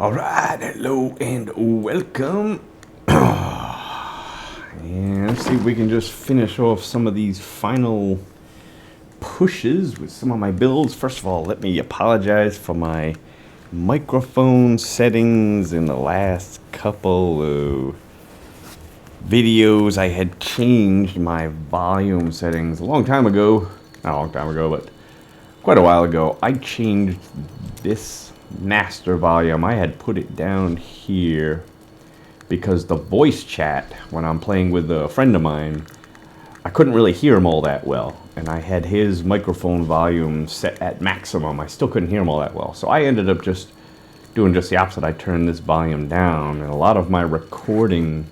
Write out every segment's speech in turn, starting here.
Alright, hello and welcome. And let's see if we can just finish off some of these final pushes with some of my builds. First of all, let me apologize for my microphone settings in the last couple of videos. I had changed my volume settings a long time ago. Not a long time ago, but quite a while ago. I changed this master volume. I had put it down here because the voice chat, when I'm playing with a friend of mine, I couldn't really hear him all that well. And I had his microphone volume set at maximum. I still couldn't hear him all that well. So I ended up just doing just the opposite. I turned this volume down. And a lot of my recording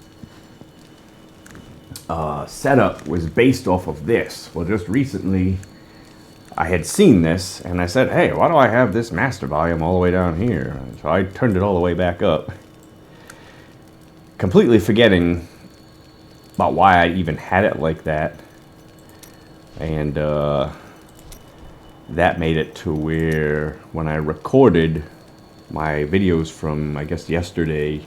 setup was based off of this. Well, just recently I had seen this and I said, hey, why do I have this master volume all the way down here? So I turned it all the way back up, completely forgetting about why I even had it like that. And that made it to where when I recorded my videos from, I guess, yesterday,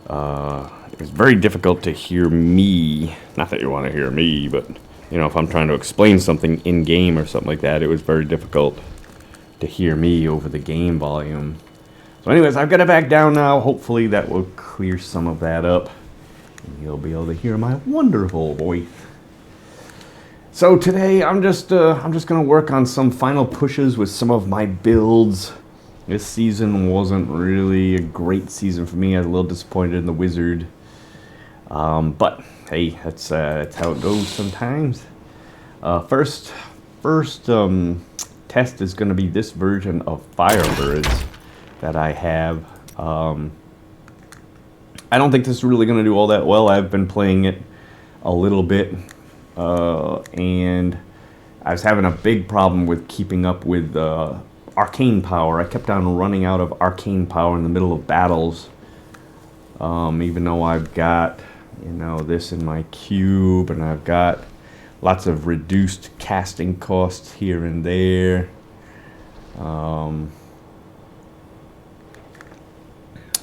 it was very difficult to hear me. Not that you want to hear me, but you know, if I'm trying to explain something in game or something like that, it was very difficult to hear me over the game volume. So anyways, I've got it back down now. Hopefully that will clear some of that up and you'll be able to hear my wonderful voice. So today I'm just gonna work on some final pushes with some of my builds. This season wasn't really a great season for me. I was a little disappointed in the wizard. But hey, that's how it goes sometimes. First test is going to be this version of Firebirds that I have. I don't think this is really going to do all that well. I've been playing it a little bit, and I was having a big problem with keeping up with arcane power. I kept on running out of arcane power in the middle of battles, even though I've got, you know, this in my cube, and I've got lots of reduced casting costs here and there.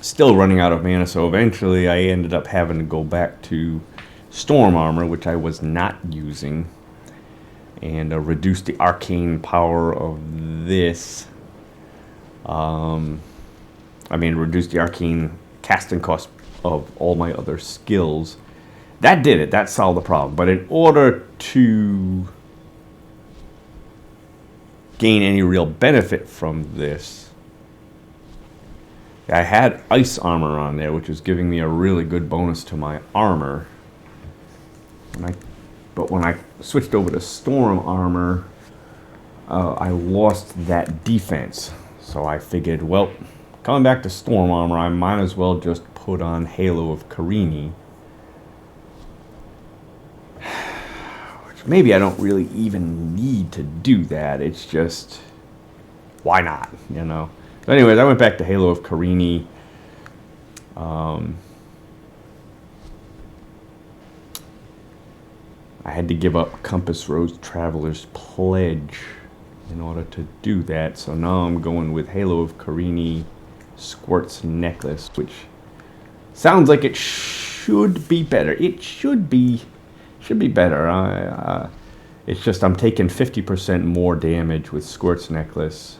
Still running out of mana, so eventually I ended up having to go back to Storm Armor, which I was not using, and reduce the arcane power of this. Reduce the arcane casting cost of all my other skills. That did it. That solved the problem. But in order to gain any real benefit from this, I had ice armor on there, which was giving me a really good bonus to my armor. But when I switched over to storm armor, I lost that defense. So I figured, well, coming back to storm armor, I might as well just put on Halo of Carini. Which maybe I don't really even need to do that. It's just, why not, you know? So anyways, I went back to Halo of Carini. I had to give up Compass Rose Traveler's Pledge in order to do that. So now I'm going with Halo of Carini Squirt's Necklace, which sounds like it should be better. It should be better. It's just I'm taking 50% more damage with Squirt's Necklace.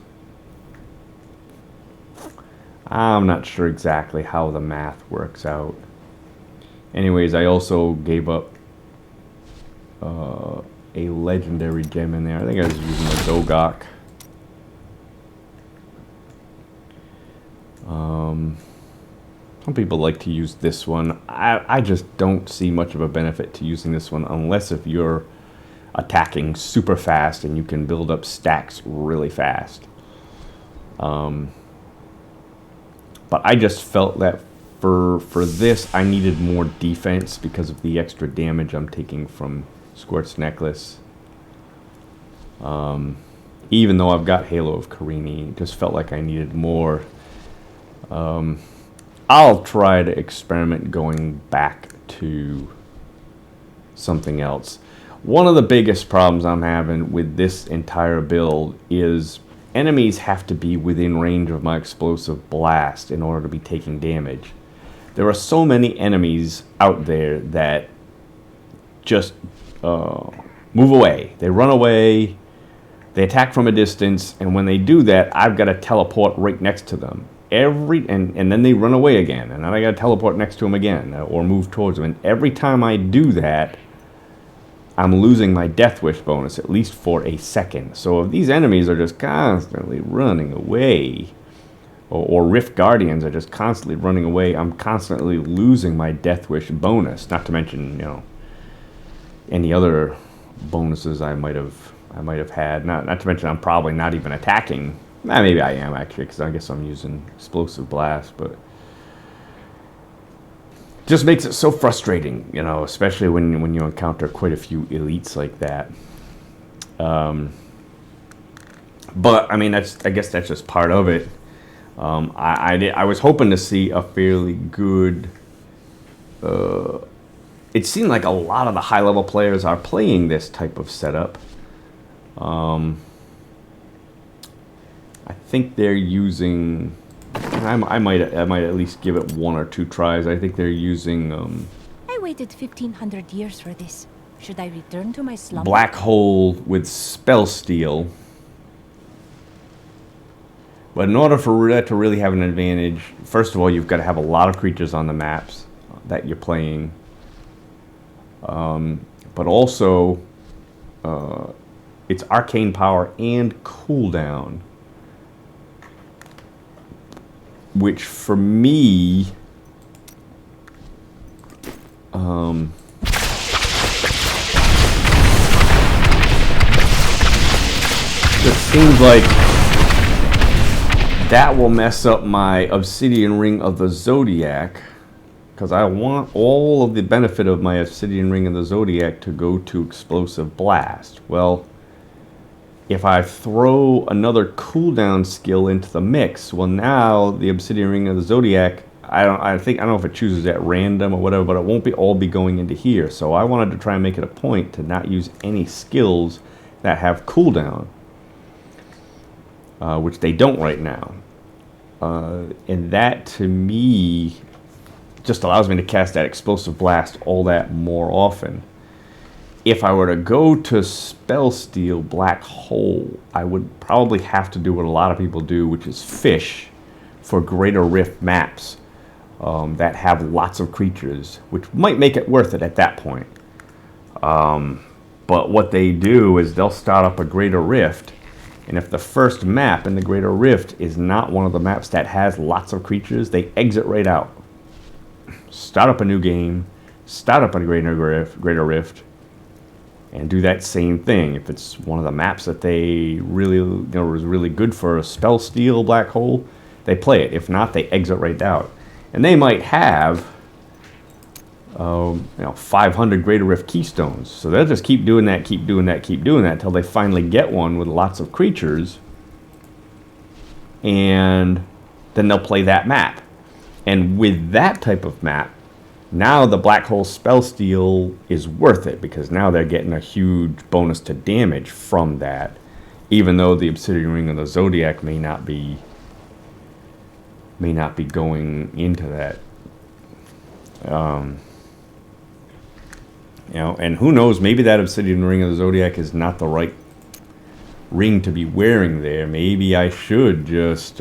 I'm not sure exactly how the math works out. Anyways, I also gave up a legendary gem in there. I think I was using the Dogok. Some people like to use this one. I just don't see much of a benefit to using this one unless if you're attacking super fast and you can build up stacks really fast. But I just felt that for this I needed more defense because of the extra damage I'm taking from Squirt's Necklace. Even though I've got Halo of Carini, it just felt like I needed more. I'll try to experiment going back to something else. One of the biggest problems I'm having with this entire build is enemies have to be within range of my explosive blast in order to be taking damage. There are so many enemies out there that just move away. They run away, they attack from a distance, and when they do that, I've got to teleport right next to them. And then they run away again, and then I got to teleport next to them again, or move towards them. And every time I do that, I'm losing my Deathwish bonus, at least for a second. So if these enemies are just constantly running away, or Rift Guardians are just constantly running away, I'm constantly losing my Deathwish bonus. Not to mention, any other bonuses I might have had. Not to mention I'm probably not even attacking. Maybe I am actually, because I guess I'm using Explosive Blast, but just makes it so frustrating, especially when you encounter quite a few elites like that. But I mean, I guess that's just part of it. I was hoping to see a fairly good. It seemed like a lot of the high-level players are playing this type of setup. I think they're using. I might at least give it 1 or 2 tries. I think they're using. I waited 1,500 years for this. Should I return to my slumber? Black Hole with Spell Steal. But in order for that to really have an advantage, first of all, you've got to have a lot of creatures on the maps that you're playing. But also, it's arcane power and cooldown, which for me, it seems like that will mess up my Obsidian Ring of the Zodiac, because I want all of the benefit of my Obsidian Ring of the Zodiac to go to Explosive Blast. Well, if I throw another cooldown skill into the mix, well, now the Obsidian Ring of the Zodiac, I don't know if it chooses at random or whatever, but it won't all be going into here. So I wanted to try and make it a point to not use any skills that have cooldown, which they don't right now. And that, to me, just allows me to cast that Explosive Blast all that more often. If I were to go to Spell Steal Black Hole, I would probably have to do what a lot of people do, which is fish for Greater Rift maps that have lots of creatures, which might make it worth it at that point. But what they do is they'll start up a Greater Rift, and if the first map in the Greater Rift is not one of the maps that has lots of creatures, they exit right out. Start up a new game, start up a Greater Rift, and do that same thing. If it's one of the maps that they really, is really good for a Spell Steal Black Hole, they play it. If not, they exit right out. And they might have, 500 Greater Rift Keystones. So they'll just keep doing that until they finally get one with lots of creatures, and then they'll play that map. And with that type of map, now the Black Hole Spell Steal is worth it, because now they're getting a huge bonus to damage from that, even though the Obsidian Ring of the Zodiac may not be going into that. And who knows, maybe that Obsidian Ring of the Zodiac is not the right ring to be wearing there. Maybe I should just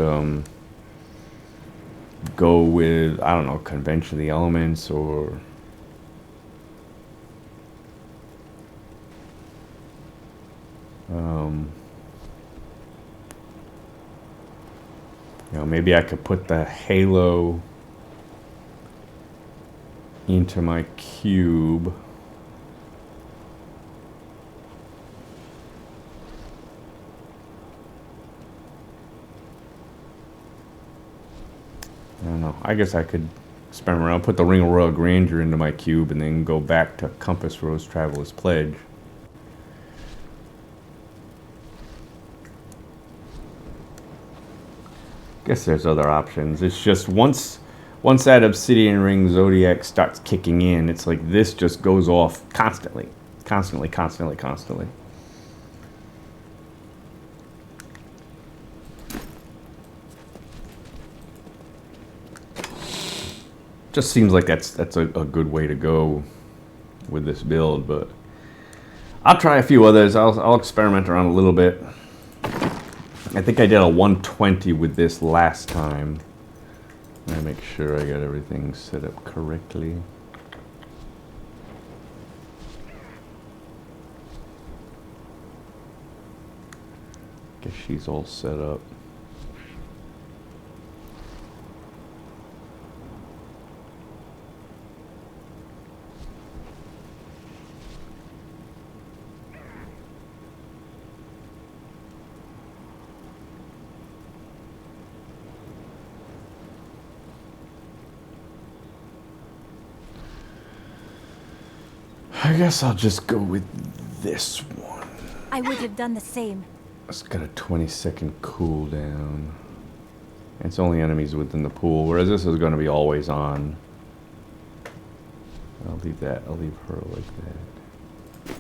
go with, I don't know, Convention of the Elements, or maybe I could put the Halo into my cube. I don't know. I guess I could experiment around, put the Ring of Royal Grandeur into my cube, and then go back to Compass Rose Traveler's Pledge. Guess there's other options. It's just once that Obsidian Ring Zodiac starts kicking in, it's like this just goes off constantly. Just seems like that's a good way to go with this build, but I'll try a few others. I'll experiment around a little bit. I think I did a 120 with this last time. Let me make sure I got everything set up correctly. Guess she's all set up. I guess I'll just go with this one. I would have done the same. It's got a 20-second cooldown. It's only enemies within the pool, whereas this is going to be always on. I'll leave that. I'll leave her like that.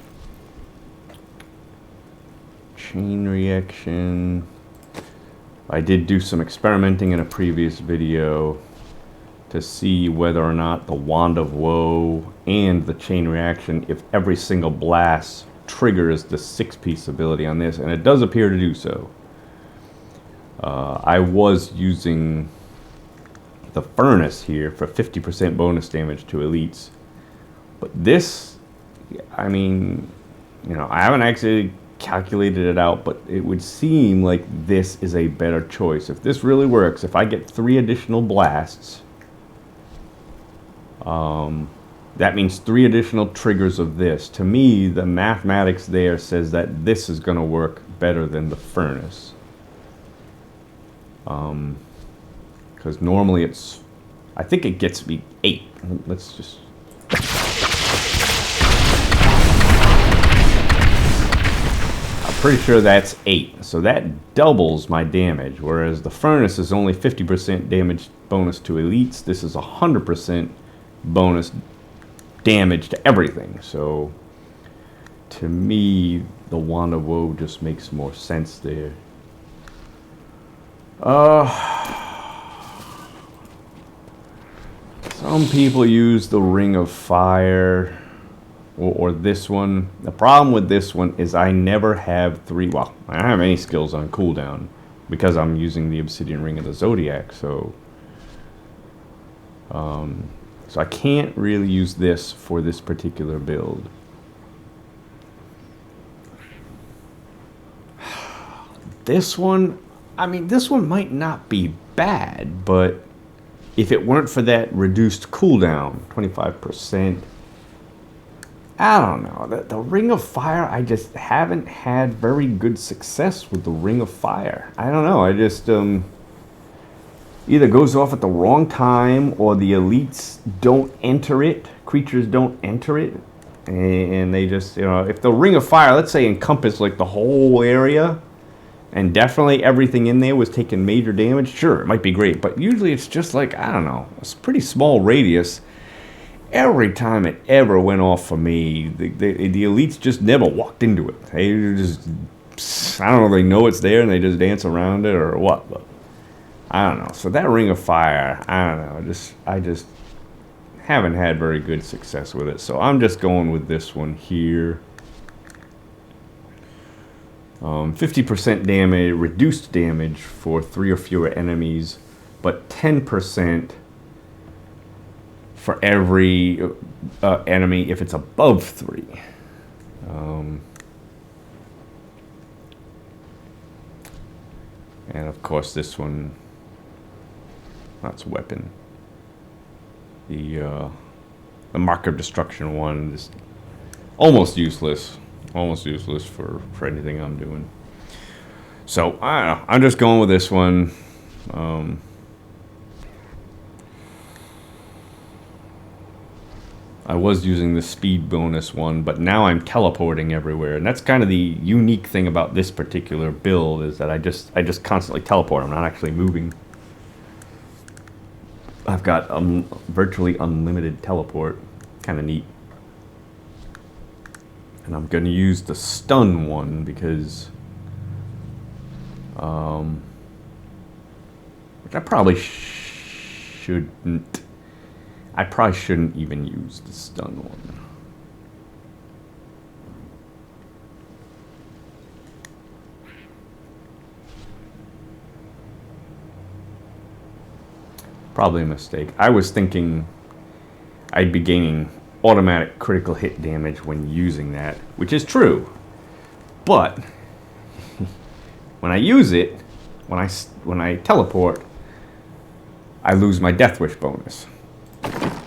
Chain reaction. I did do some experimenting in a previous video to see whether or not the Wand of Woe and the chain reaction, if every single blast triggers the 6-piece ability on this, and it does appear to do so. I was using the Furnace here for 50% bonus damage to elites, but this, I mean, you know, I haven't actually calculated it out, but it would seem like this is a better choice. If this really works, if I get 3 additional blasts, that means 3 additional triggers of this. To me, the mathematics there says that this is going to work better than the Furnace. Because normally it's, I think it gets me 8. Let's just... I'm pretty sure that's 8. So that doubles my damage, whereas the Furnace is only 50% damage bonus to elites. This is 100% bonus damage to everything. So to me, the Wand of Woe just makes more sense there. Some people use the Ring of Fire or this one. The problem with this one is I never have 3, well, I don't have any skills on cooldown because I'm using the Obsidian Ring of the Zodiac, so I can't really use this for this particular build. This one, I mean, this one might not be bad, but if it weren't for that reduced cooldown, 25%, I don't know. The Ring of Fire, I just haven't had very good success with the Ring of Fire. I don't know. I just either goes off at the wrong time, or the elites don't enter it. Creatures don't enter it, and they just, you know, if the Ring of Fire, let's say, encompassed like the whole area, and definitely everything in there was taking major damage, sure, it might be great. But usually it's just like, I don't know, a pretty small radius. Every time it ever went off for me, the elites just never walked into it. They just, I don't know, they know it's there and they just dance around it or what, but I don't know. So that Ring of Fire, I don't know, I just haven't had very good success with it. So I'm just going with this one here. 50% damage, reduced damage for 3 or fewer enemies, but 10% for every enemy if it's above 3. And of course this one, that's weapon. The Mark of Destruction one is almost useless. Almost useless for anything I'm doing. So, I don't know. I'm just going with this one. I was using the speed bonus one, but now I'm teleporting everywhere. And that's kind of the unique thing about this particular build, is that I just constantly teleport. I'm not actually moving. I've got virtually unlimited teleport. Kind of neat. And I'm going to use the stun one because which I probably shouldn't. I probably shouldn't even use the stun one. Probably a mistake. I was thinking I'd be gaining automatic critical hit damage when using that, which is true. But when I use it, when I teleport, I lose my Deathwish bonus.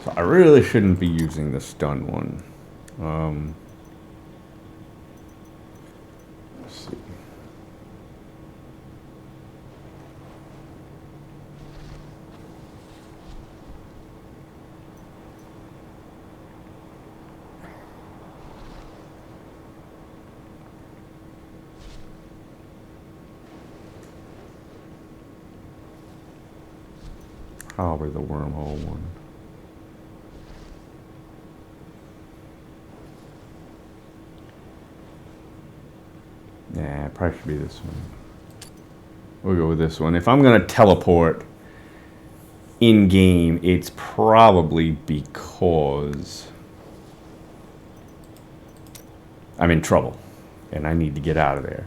So I really shouldn't be using the stun one. Let's see. Probably the wormhole one. Yeah, it probably should be this one. We'll go with this one. If I'm gonna teleport in game, it's probably because I'm in trouble and I need to get out of there.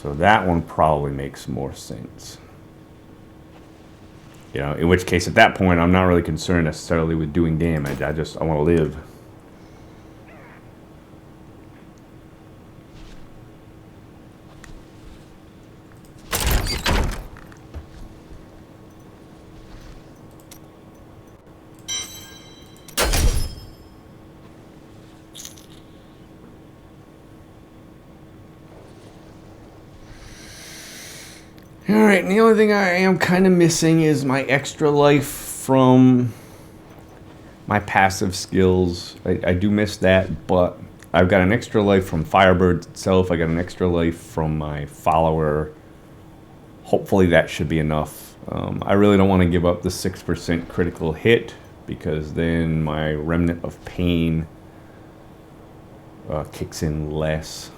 So that one probably makes more sense. You know, in which case at that point I'm not really concerned necessarily with doing damage. I want to live. Alright, and the only thing I am kind of missing is my extra life from my passive skills. I do miss that, but I've got an extra life from Firebirds itself. I got an extra life from my follower. Hopefully that should be enough. I really don't want to give up the 6% critical hit, because then my Remnant of Pain kicks in less.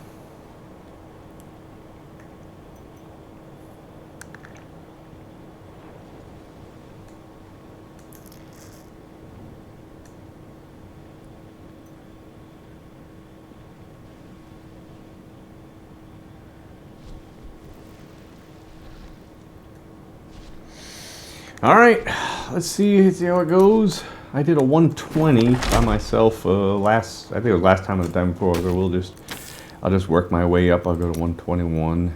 All right, let's see how it goes. I did a 120 by myself I think it was last time or the time before, so I'll just work my way up. I'll go to 121.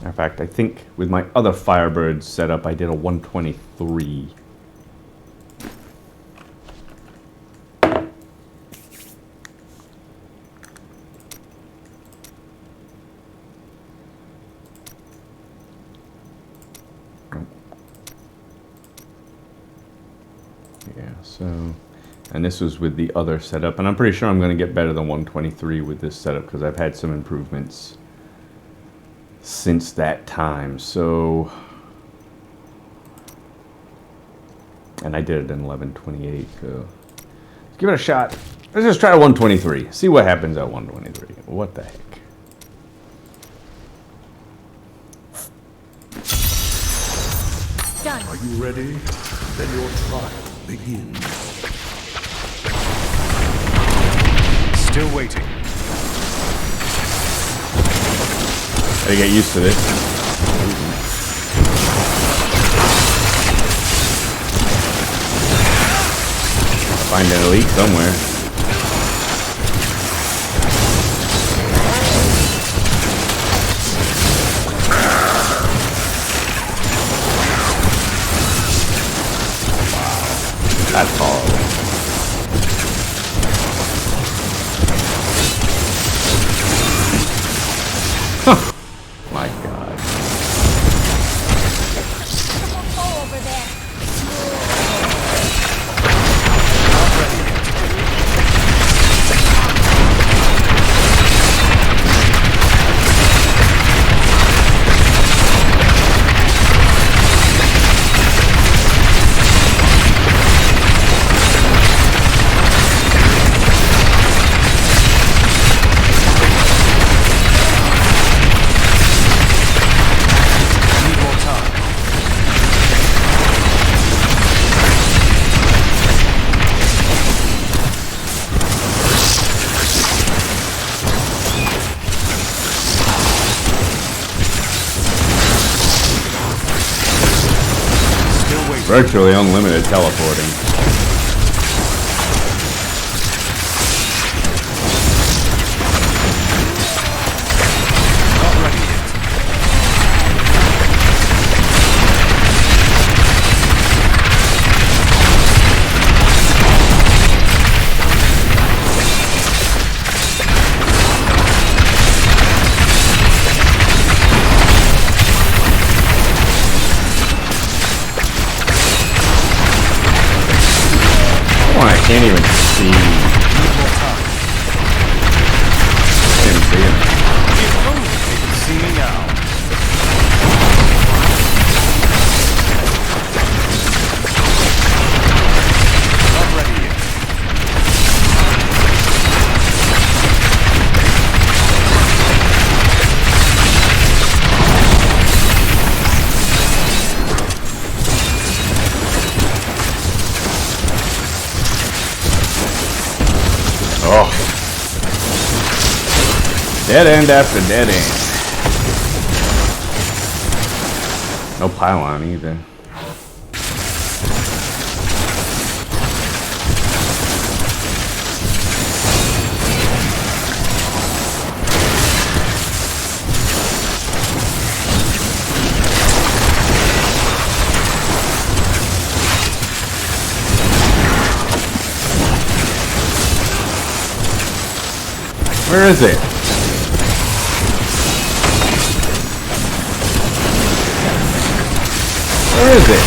In fact, I think with my other Firebirds setup, I did a 123. Yeah, so, and this was with the other setup, and I'm pretty sure I'm going to get better than 123 with this setup because I've had some improvements since that time. So, and I did it in 1128, so let's give it a shot. Let's just try 123, see what happens at 123. What the heck. Done. Are you ready? Then your trial begins. Still waiting. Gotta get used to this. Find an elite somewhere. That's horrible. My God. Over there. Virtually unlimited teleporting. Not ready yet. Oh, I can't even see. Need more time. Can't even see him. If only they could see me now. Not ready yet. Oh. Dead end after dead end. No pylon either. Where is it? Where is it?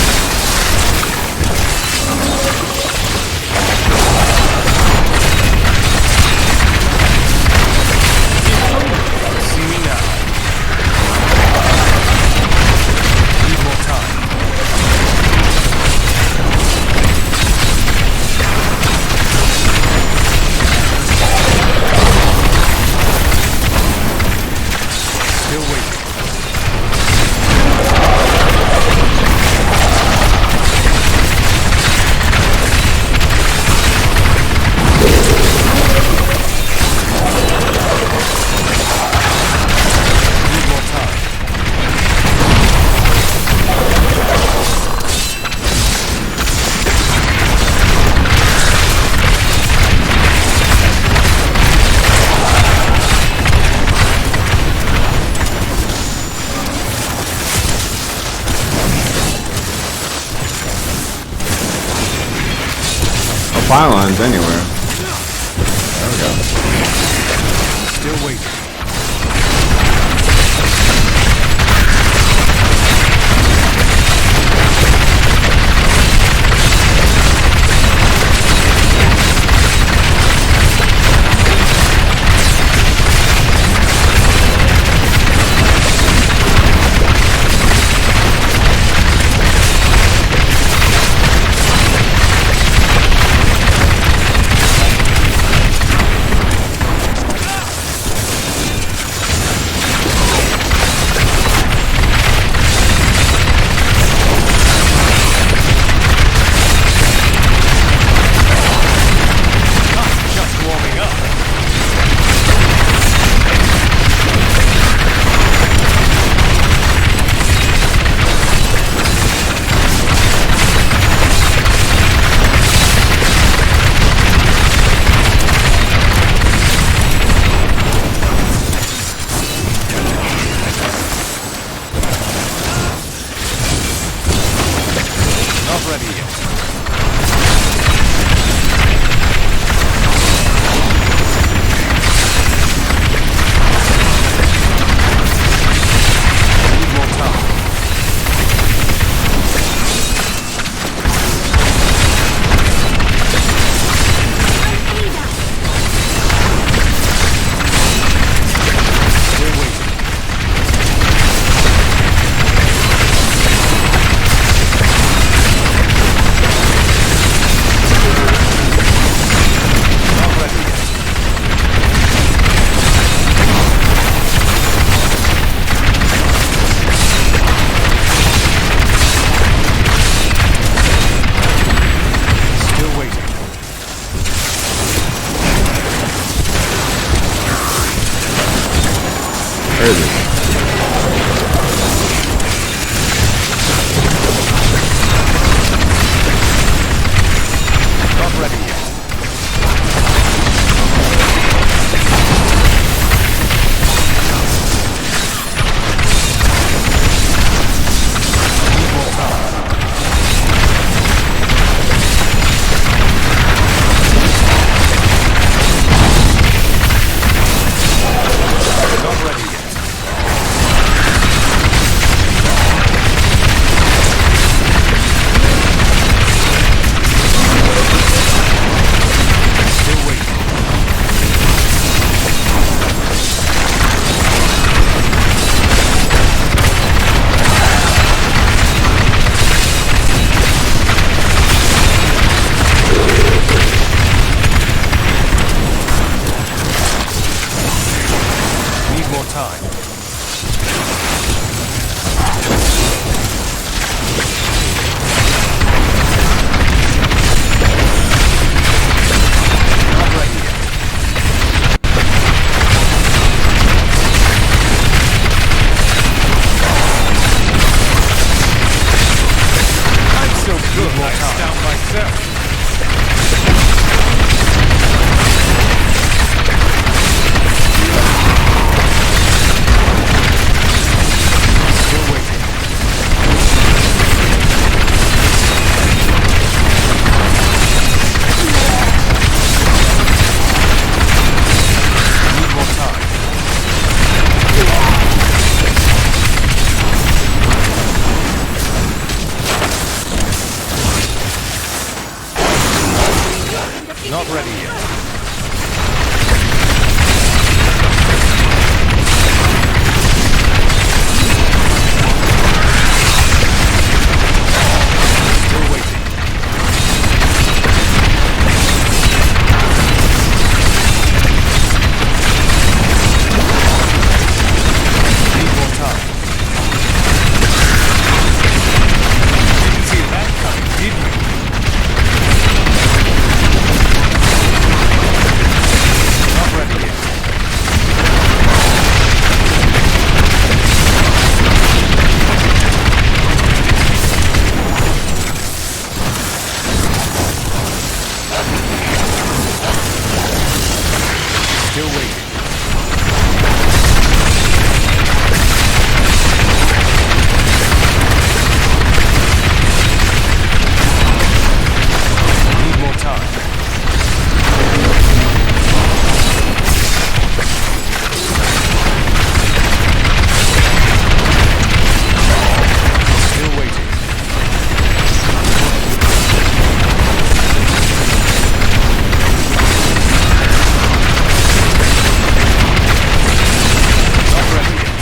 See me now. Need more time. Still waiting. Need more time. No pylons anywhere. There we go. Still waiting. Just warming up. Not ready yet. Need more time. Still waiting. Not ready yet. Still waiting. Where is it? more time. Not ready yet. I'm so good I stout myself. Still waiting. Need more time. Not ready yet. Still waiting. Need more time. Didn't see that coming, did you? Not ready yet. Still waiting. Need more time. Still waiting. Not ready yet.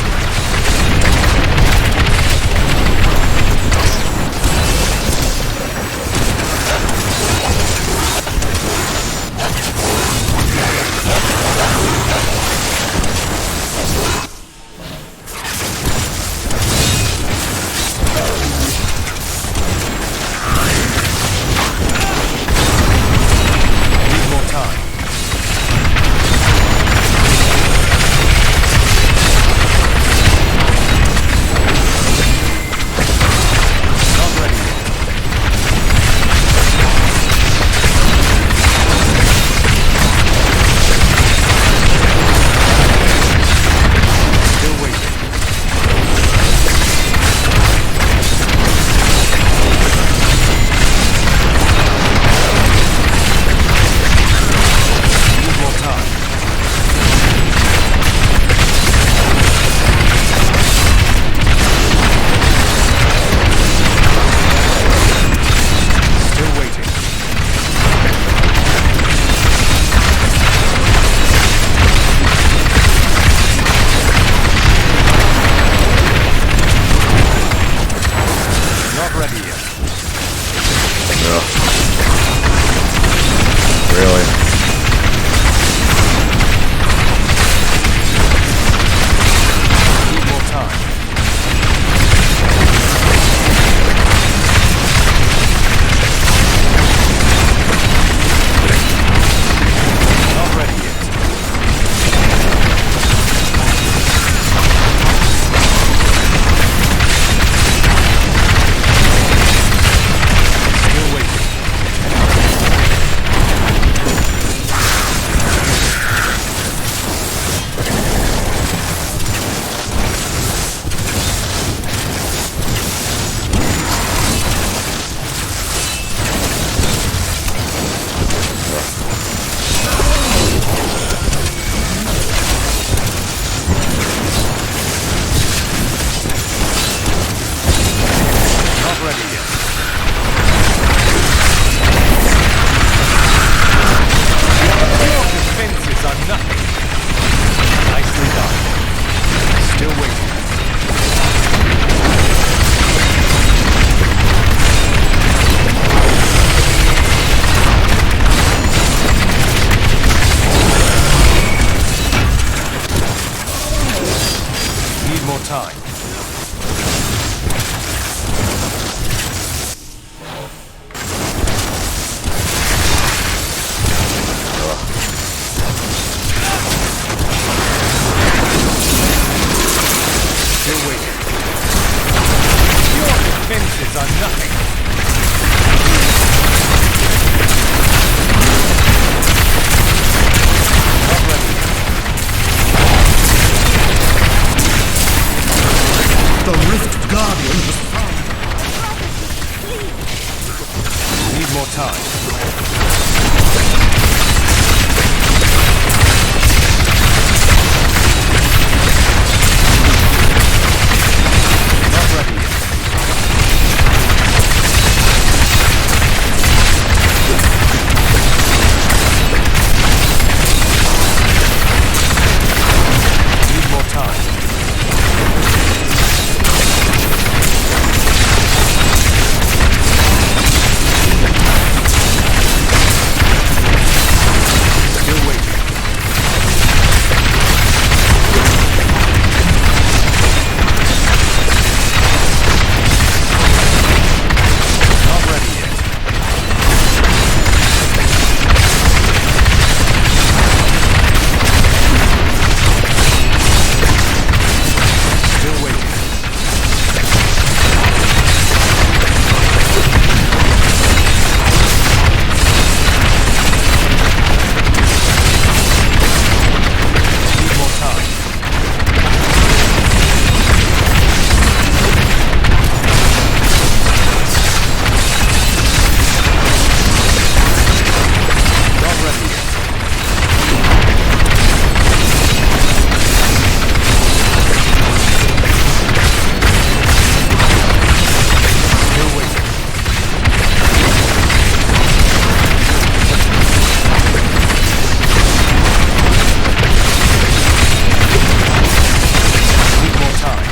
Need more time. Not ready yet. Still waiting. Need more time. Still waiting. Not ready yet. Really? Need more time. Not ready yet. Still waiting. Not ready yet. Your defenses are nothing. Nicely done. Still waiting. Need more time. Still waiting. Your defenses are nothing. Not ready. The Rift Guardian has found. Need more time. Not ready yet. Need more time. Still waiting. Not ready yet. Still waiting. Need more time. Not ready yet. Still waiting. Need more time.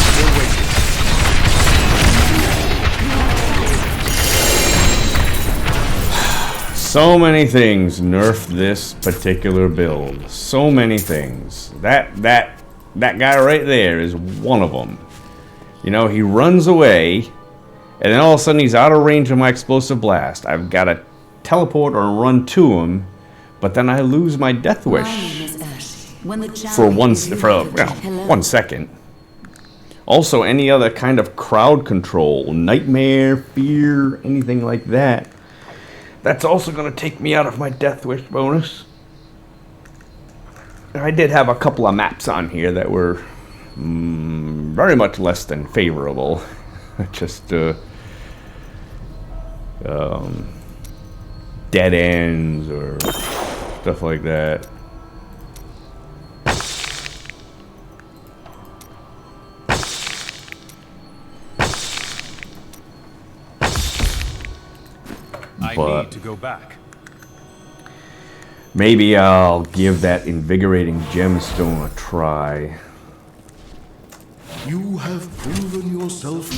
Still waiting. So many things nerf this particular build. So many things. That guy right there is one of them. You know, he runs away, and then all of a sudden he's out of range of my explosive blast. I've got to teleport or run to him, but then I lose my Deathwish for 1 second. Also, any other kind of crowd control, nightmare, fear, anything like that. That's also going to take me out of my Deathwish bonus. I did have a couple of maps on here that were very much less than favorable. Just dead ends or stuff like that. I But need to go back. maybe I'll give that invigorating gemstone a try. You have proven yourself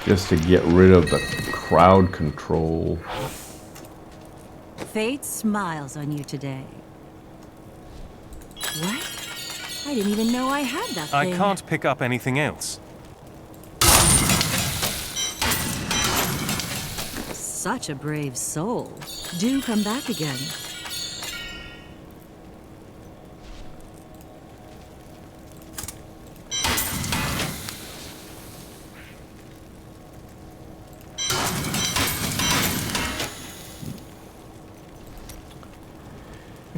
Just to get rid of the crowd control. Fate smiles on you today. What? I didn't even know I had that I thing. can't pick up anything else. Such a brave soul. Do come back again.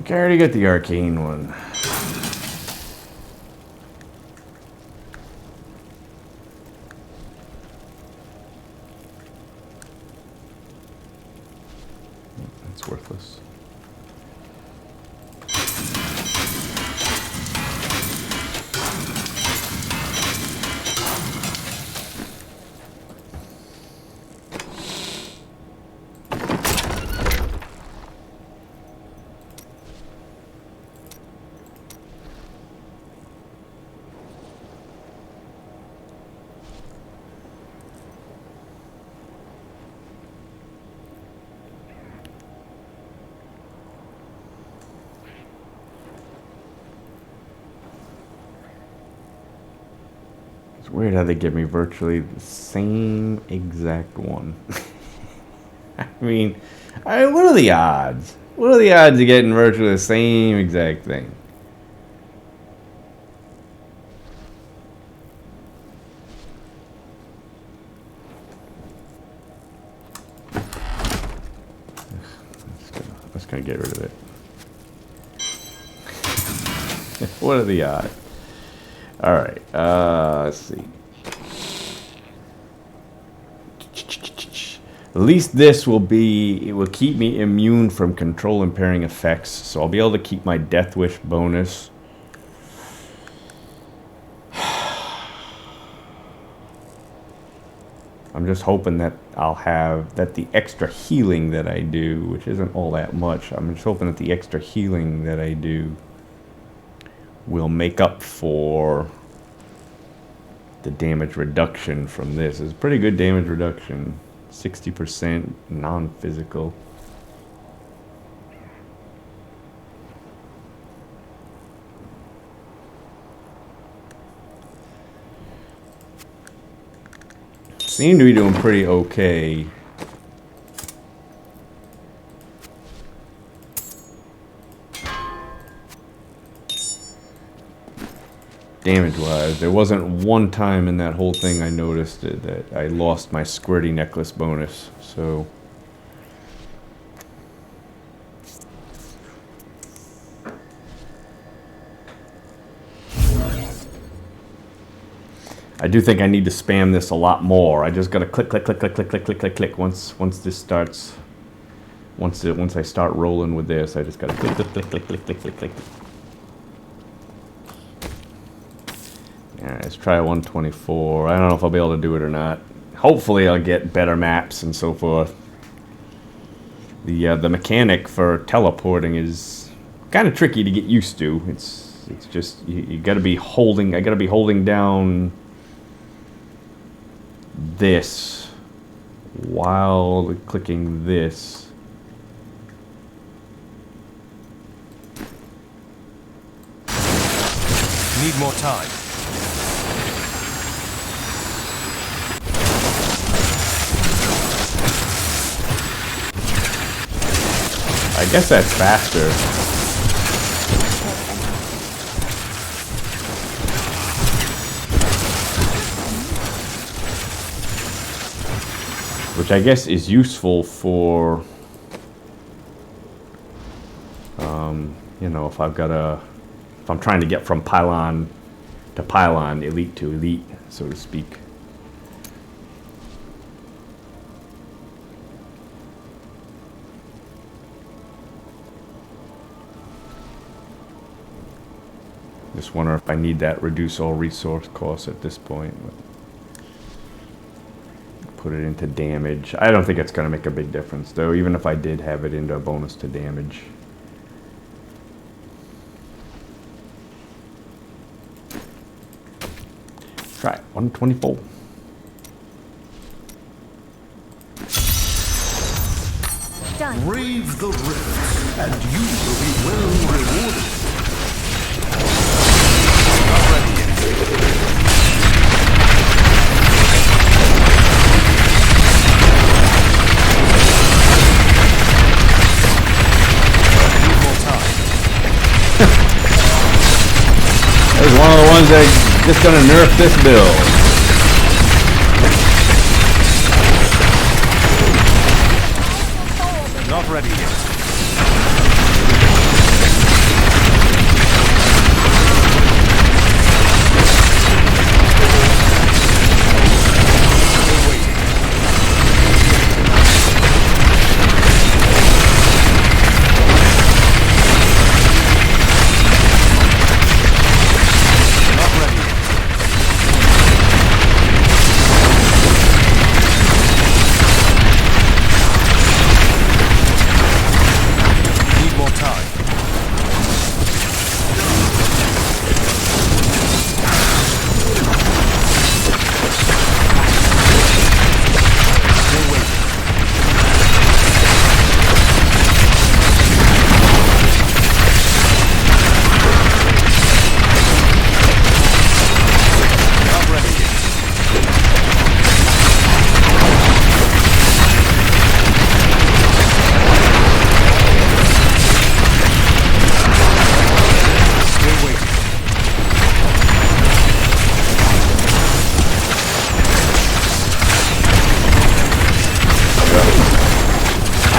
I already got the arcane one. That's worthless. swear to they give me virtually the same exact one. I mean, what are the odds? What are the odds of getting virtually the same exact thing? Let's gonna get rid of it. What are the odds? All right, let's see. At least this will be, it will keep me immune from control impairing effects, so I'll be able to keep my Deathwish bonus. I'm just hoping that I'll have, that the extra healing that I do, which isn't all that much, I'm just hoping that the extra healing that I do will make up for the damage reduction from this. It's pretty good damage reduction. 60% non-physical. Seem to be doing pretty okay. Damage-wise, there wasn't one time in that whole thing I noticed that I lost my squirty necklace bonus, so... I do think I need to spam this a lot more. I just gotta click, click, click, click, click, click, click, click, click. Once this starts... Once I start rolling with this, I just gotta click, click, click, click, click, click, click, click. Alright, let's try 124. I don't know if I'll be able to do it or not. Hopefully I'll get better maps and so forth. The mechanic for teleporting is kind of tricky to get used to. It's just you gotta be holding. I gotta be holding down this while clicking this. Need more time. I guess that's faster. Which I guess is useful for, you know, if I'm trying to get from pylon to pylon, elite to elite, so to speak. Just wonder if I need that reduce all resource costs at this point. Put it into damage. I don't think it's going to make a big difference, though, even if I did have it into a bonus to damage. Try it. 124. Done. Brave the rift, and you will be well rewarded. There's one of the ones that just gonna nerf this build. Not ready yet.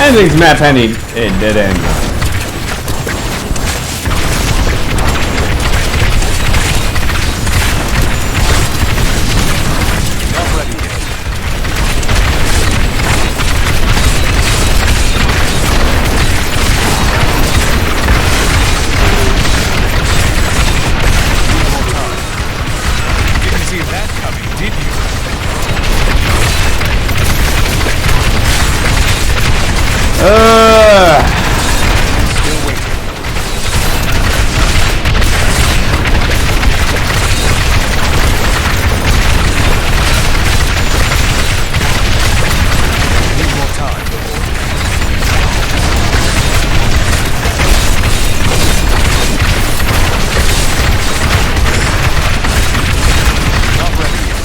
Endings map any dead end. Not ready yet. Need more time. Didn't see that coming, did you? Still waiting. Need more time. Not ready yet.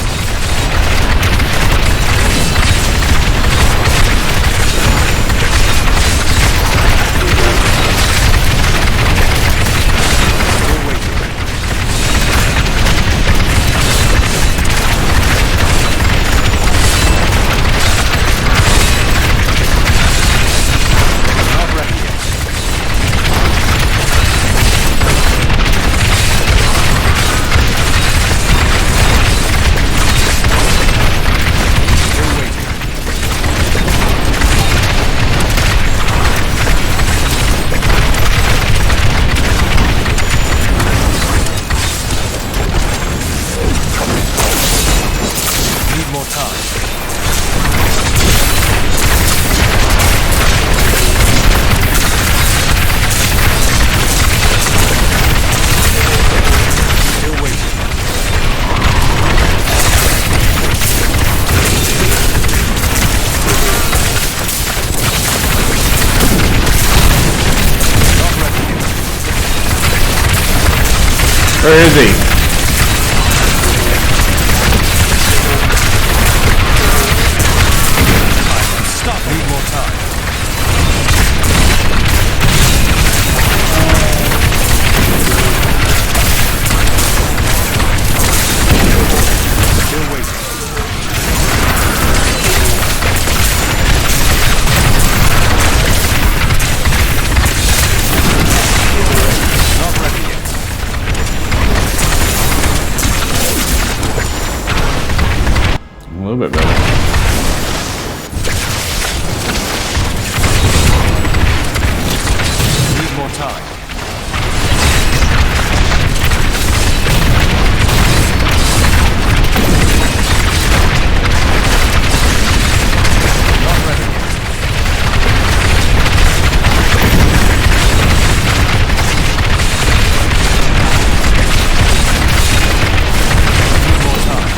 Still waiting. Not ready yet. Still waiting. Need more time. Still waiting. Not ready yet. Where is he? Stop. Need more time. Still waiting. Not ready yet. A little bit better. Need more time. Not ready yet. Need more time.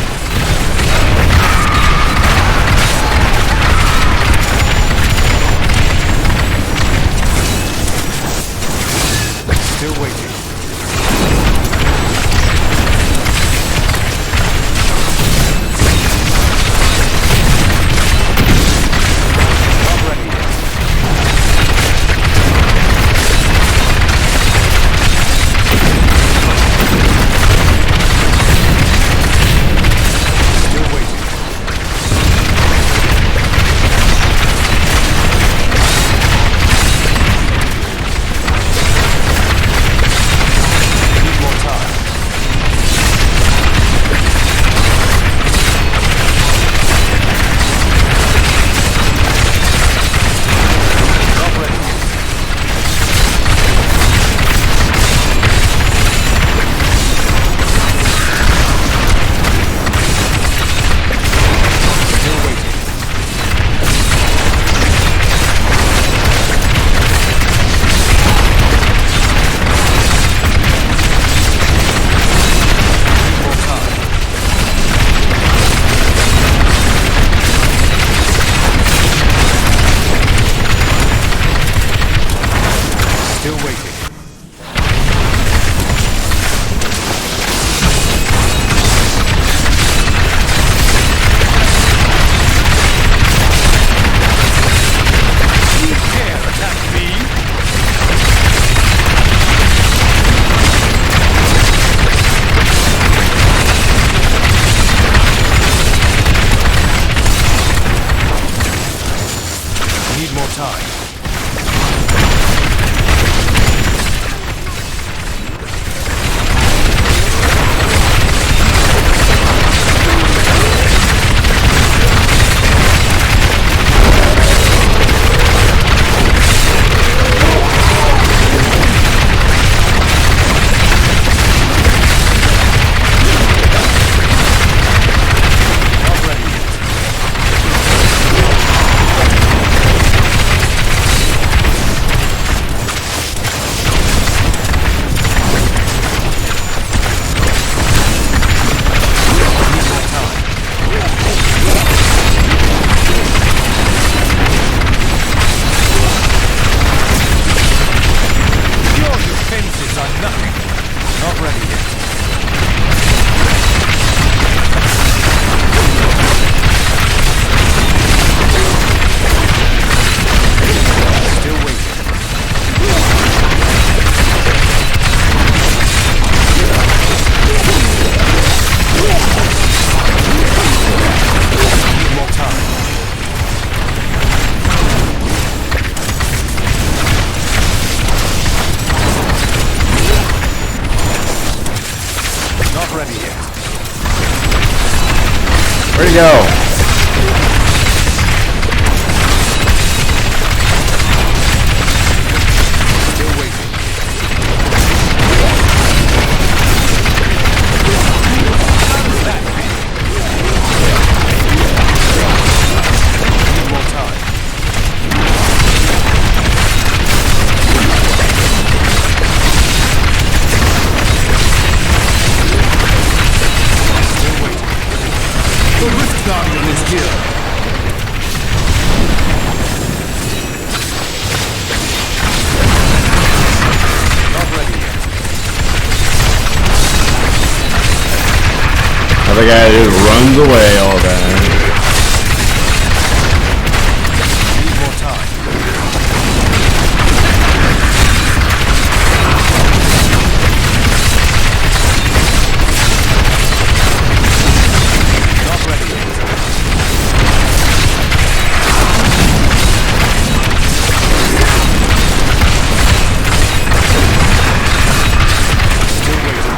time. Where'd he go? The guy just runs away all the time. Need more time. Not ready yet. Still waiting.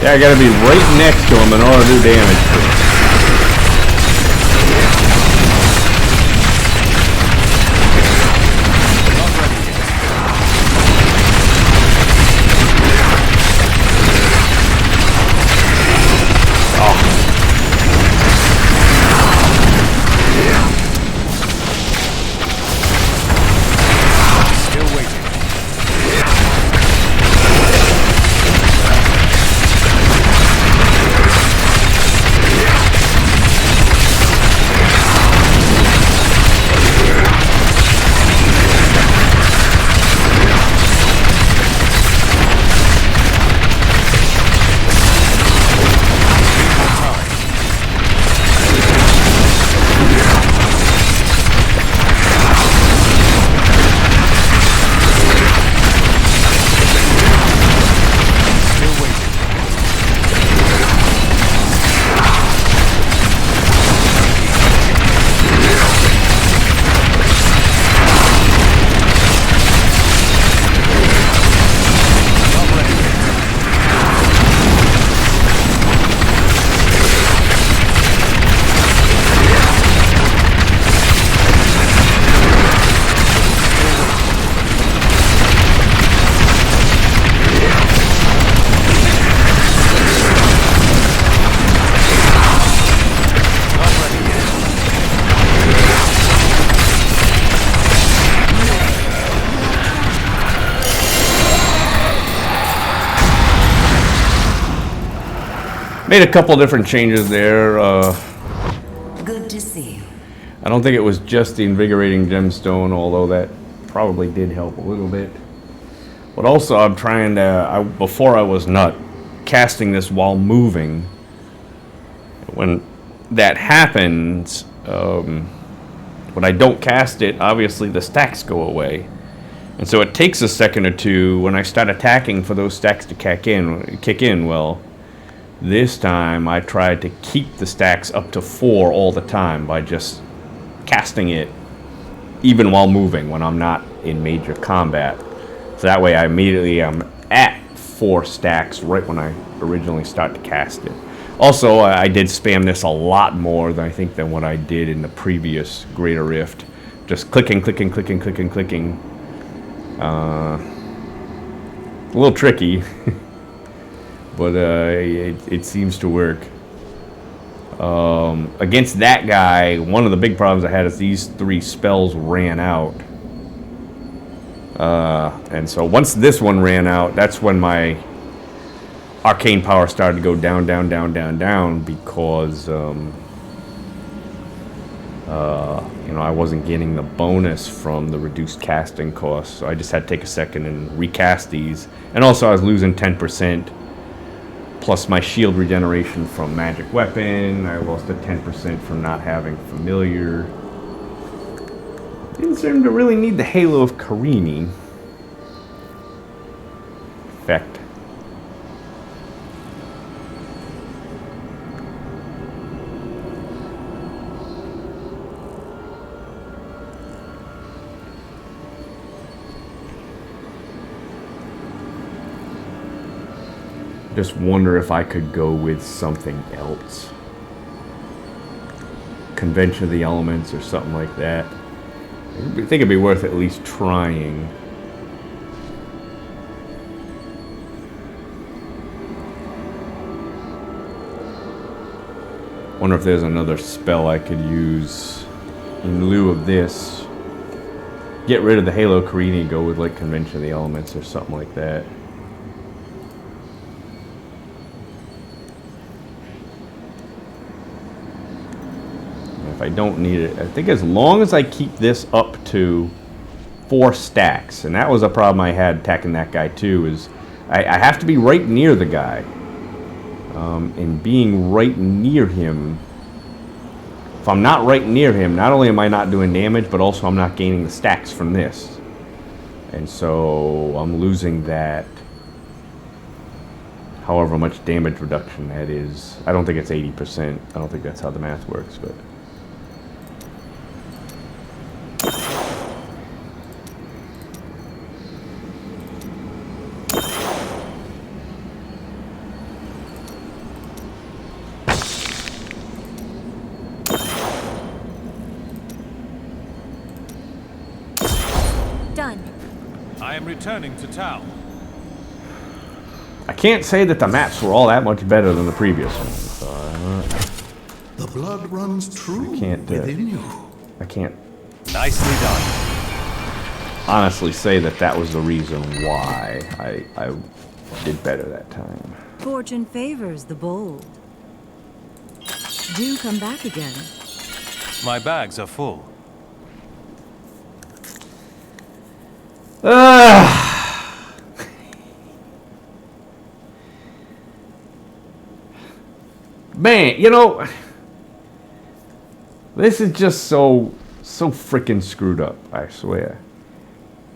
Yeah, I gotta be right next to him in order to do damage to him. Still waiting. Made a couple different changes there. Good to see you. I don't think it was just the invigorating gemstone, although that probably did help a little bit. But also I'm trying to, before I was not casting this while moving. When that happens, when I don't cast it, obviously the stacks go away. And so it takes a second or two when I start attacking for those stacks to kick in. Well, this time I tried to keep the stacks up to 4 all the time by just casting it even while moving when I'm not in major combat. So that way I immediately am at 4 stacks right when I originally start to cast it. Also, I did spam this a lot more than I think than what I did in the previous Greater Rift. Just clicking. A little tricky, but it seems to work. Against that guy, one of the big problems I had is these 3 spells ran out. And so once this one ran out, that's when my arcane power started to go down because you know, I wasn't getting the bonus from the reduced casting cost, so I just had to take a second and recast these. And also I was losing 10% plus my shield regeneration from magic weapon. I lost a 10% from not having familiar. Didn't seem to really need the Halo of Carini effect. Just wonder if I could go with something else. Convention of the Elements or something like that. I think it'd be worth at least trying. Wonder if there's another spell I could use in lieu of this. Get rid of the Halo Carini, go with like Convention of the Elements or something like that. If I don't need it, I think as long as I keep this up to 4 stacks, and that was a problem I had attacking that guy too, is I have to be right near the guy. And being right near him, if I'm not right near him, not only am I not doing damage, but also I'm not gaining the stacks from this. And so I'm losing that, however much damage reduction that is. I don't think it's 80%. I don't think that's how the math works, but... I am returning to town. I can't say that the maps were all that much better than the previous ones. So The blood runs true can't, within you. I can't Nicely done. honestly say that that was the reason why I did better that time. Fortune favors the bold. Do come back again. My bags are full. Man, you know, this is just so freaking screwed up, I swear.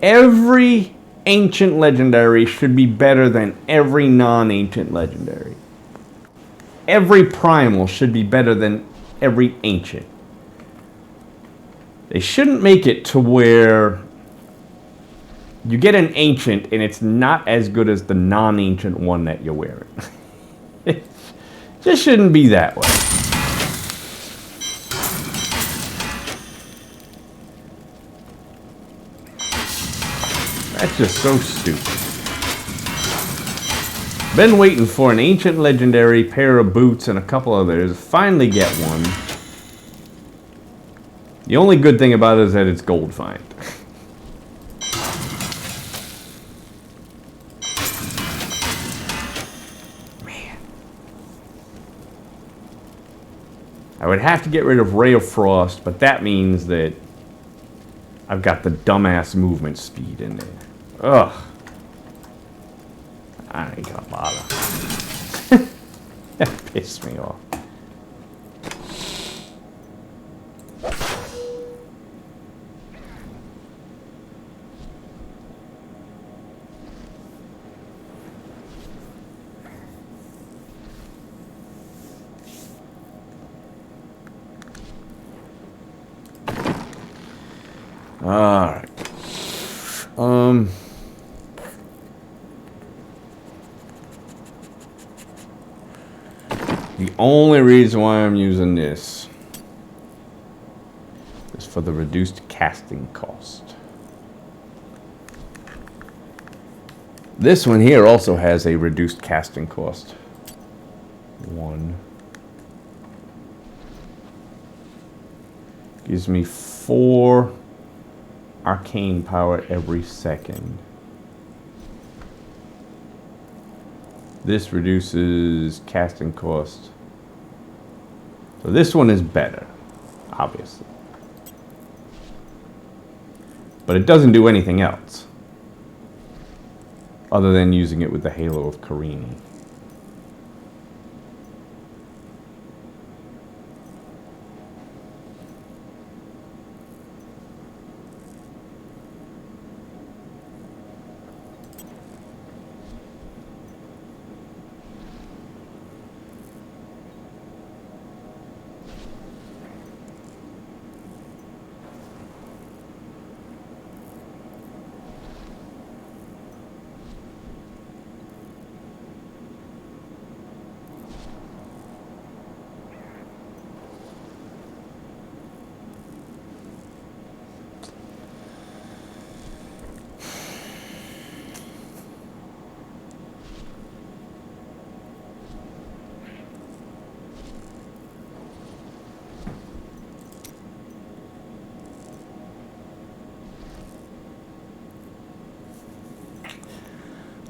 Every ancient legendary should be better than every non-ancient legendary. Every primal should be better than every ancient. They shouldn't make it to where you get an ancient and it's not as good as the non-ancient one that you're wearing. It just shouldn't be that way. That's just so stupid. Been waiting for an ancient legendary, pair of boots, and a couple others. Finally get one. The only good thing about it is that it's gold find. Man. I would have to get rid of Ray of Frost, but that means that I've got the dumbass movement speed in there. Ugh. I ain't gonna bother. That pissed me off. Alright. The only reason why I'm using this is for the reduced casting cost. This one here also has a reduced casting cost. 1. Gives me 4 arcane power every second. This reduces casting cost. So this one is better, obviously. But it doesn't do anything else other than using it with the Halo of Karini.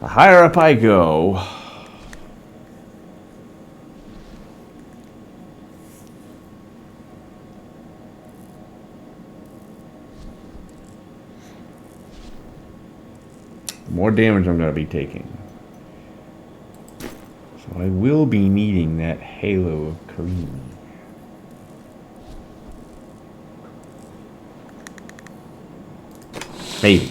The higher up I go, the more damage I'm going to be taking. So I will be needing that Halo of Karini. Maybe.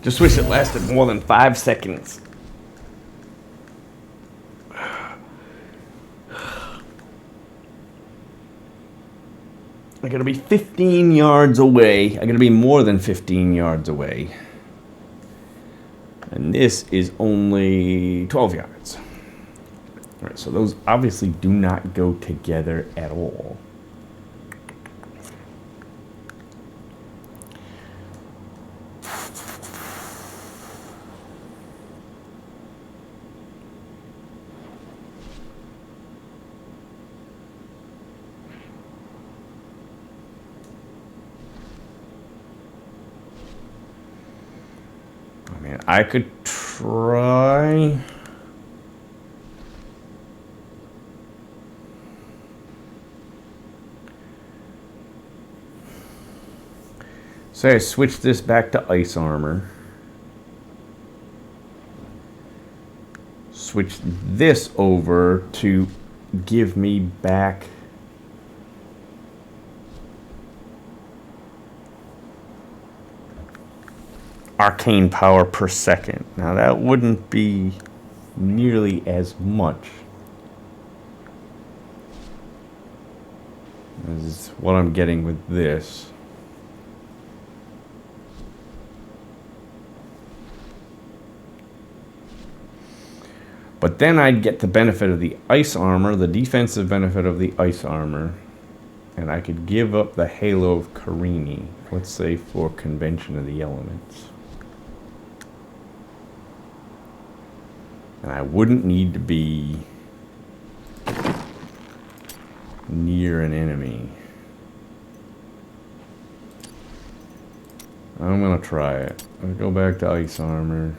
Just wish it lasted more than 5 seconds. I gotta be 15 yards away. I gotta be more than 15 yards away. And this is only 12 yards. All right, so those obviously do not go together at all. I could try. Say I switch this back to ice armor. Switch this over to give me back arcane power per second. Now that wouldn't be nearly as much as what I'm getting with this. But then I'd get the benefit of the ice armor, the defensive benefit of the ice armor, and I could give up the Halo of Carini, let's say for Convention of the Elements. And I wouldn't need to be near an enemy. I'm gonna try it. I'll go back to ice armor.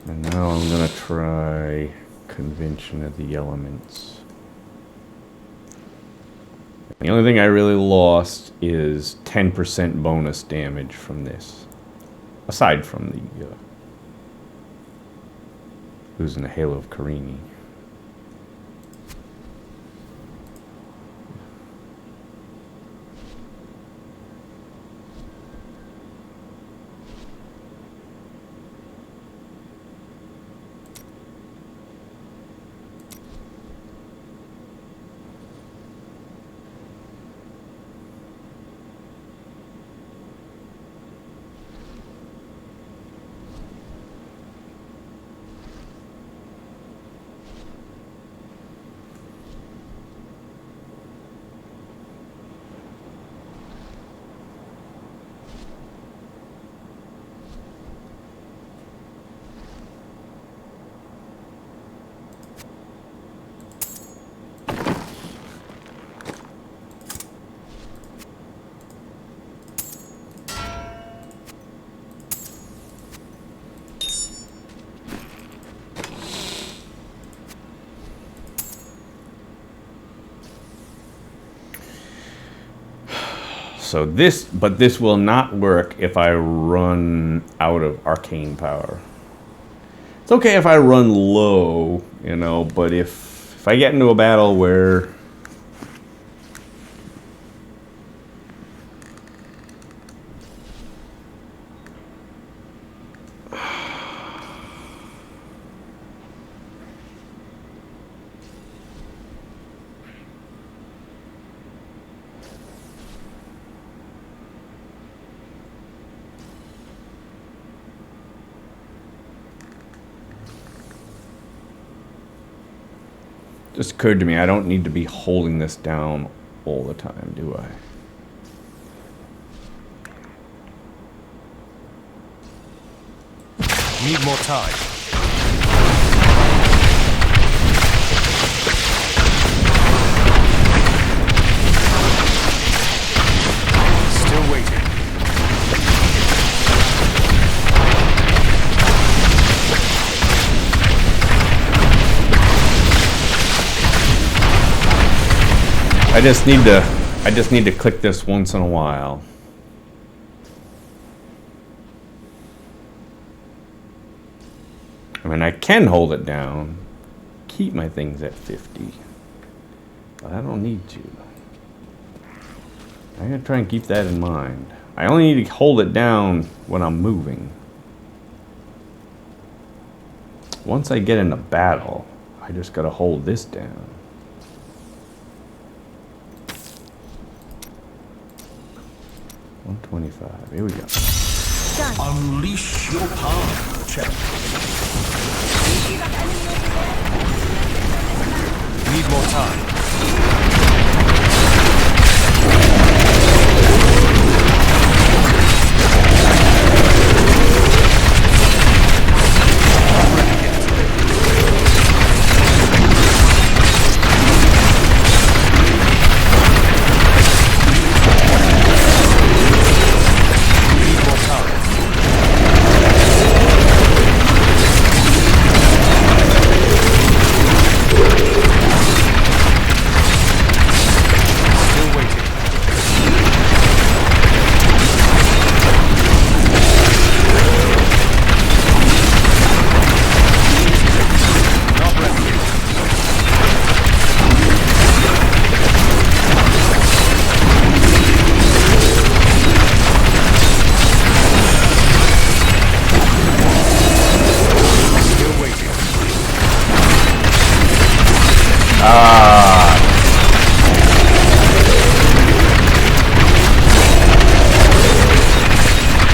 And now I'm gonna try Convention of the Elements. The only thing I really lost is 10% bonus damage from this. Aside from the losing the Halo of Carini. So this will not work if I run out of arcane power. It's okay if I run low, you know, but if I get into a battle where just occurred to me, I don't need to be holding this down all the time, do I? Need more time. Still waiting. I just need to click this once in a while. I mean, I can hold it down, keep my things at 50, but I don't need to. I'm gonna try and keep that in mind. I only need to hold it down when I'm moving. Once I get into battle, I just gotta hold this down. $125. Here we go. Unleash your power, champ. Need more time.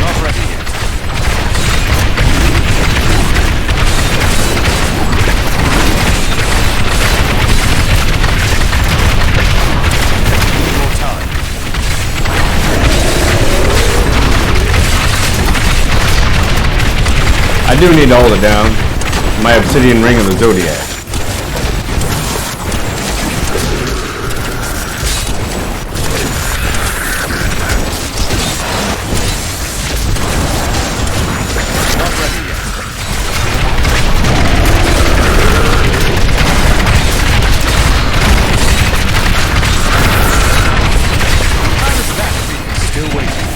Not ready yet. More time. I do need to hold it down. My obsidian ring of the Zodiac. Not ready yet. How does that feel? Still waiting.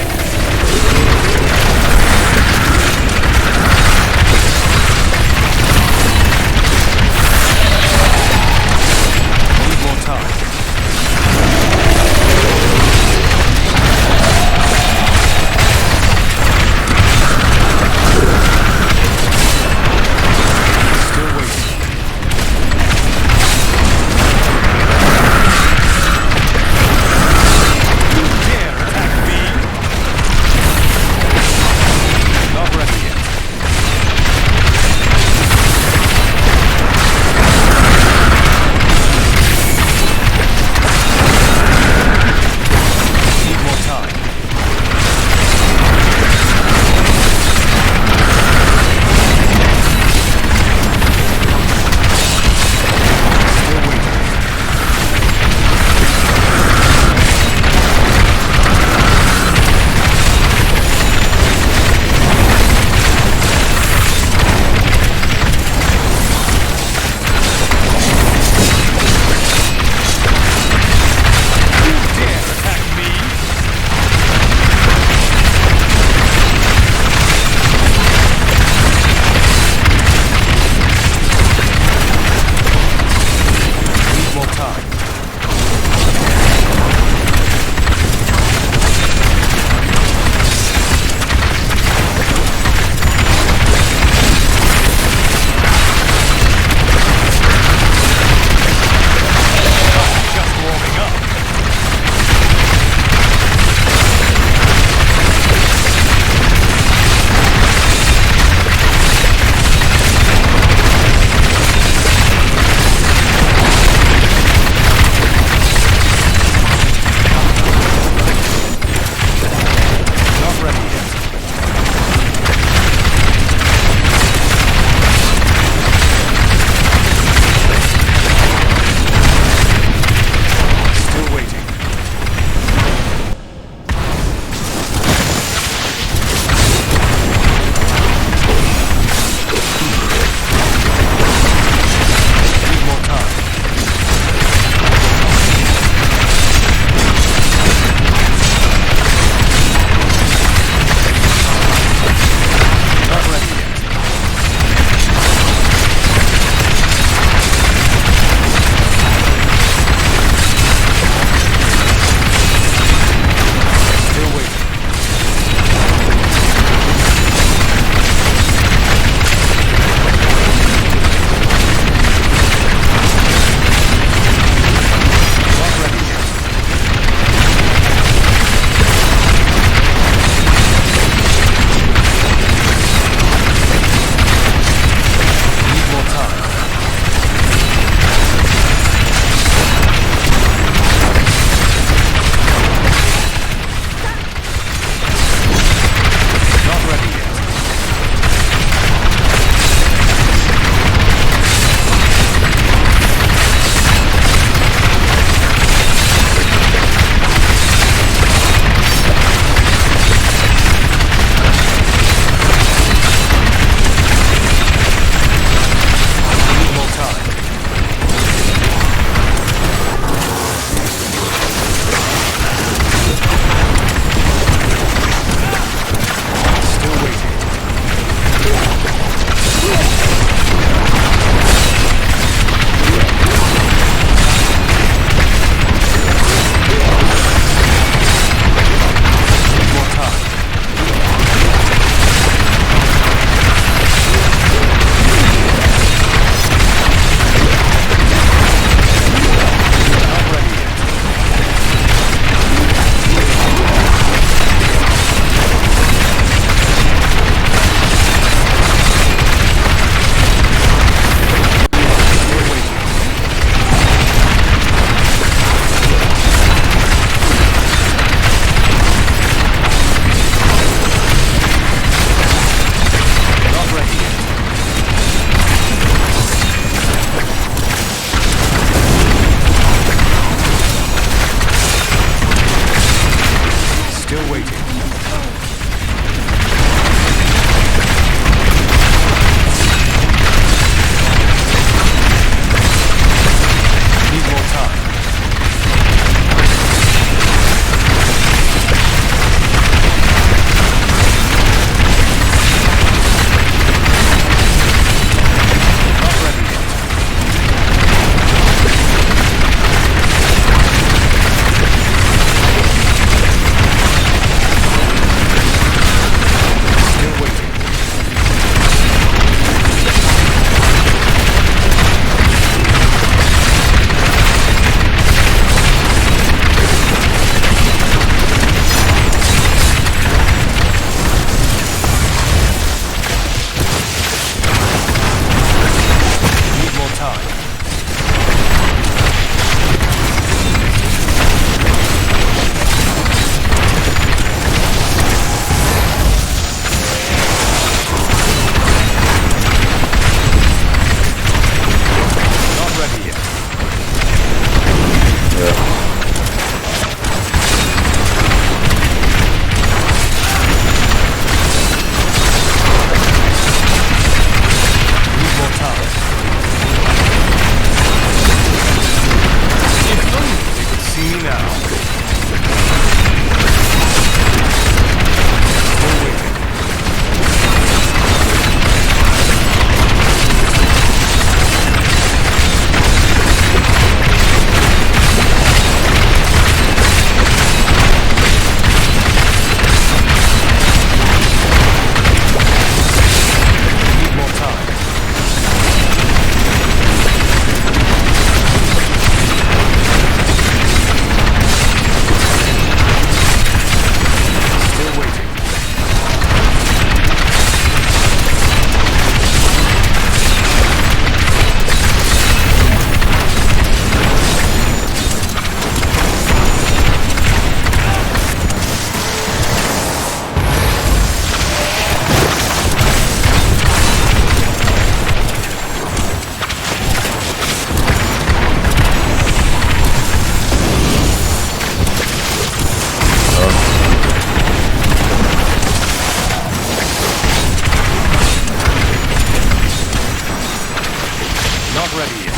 not ready yet.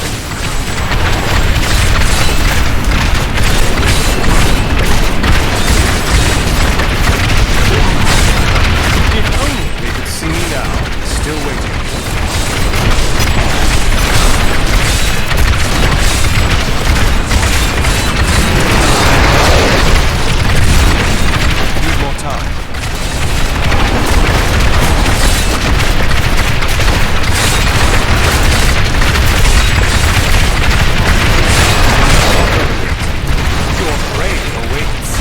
If only they could see me now. Still waiting. Need more time. Your prey awaits.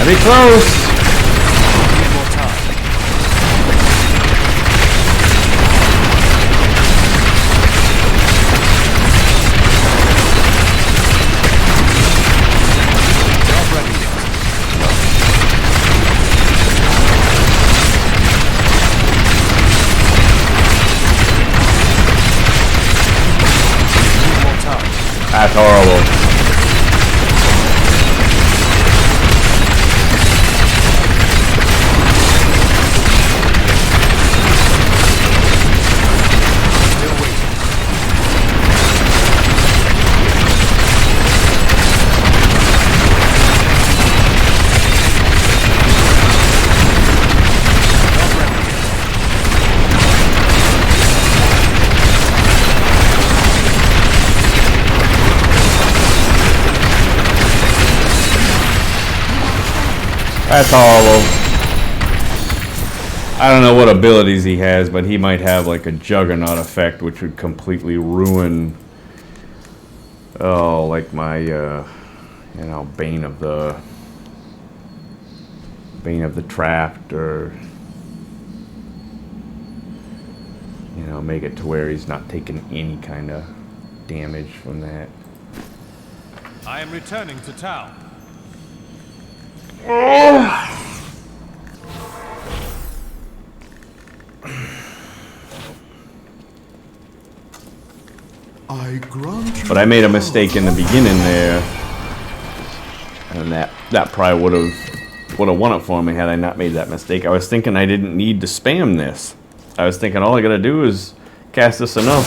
Pretty close. Need more time. Not ready yet. Need more time. That's horrible. Still waiting. Not ready yet. That's horrible. I don't know what abilities he has, but he might have like a juggernaut effect, which would completely ruin, oh, like my, Bane of the Trapped, or, make it to where he's not taking any kind of damage from that. I am returning to town. I grant you. But I made a mistake in the beginning there, and that probably would have won it for me had I not made that mistake. I was thinking I didn't need to spam this. I was thinking all I gotta do is cast this enough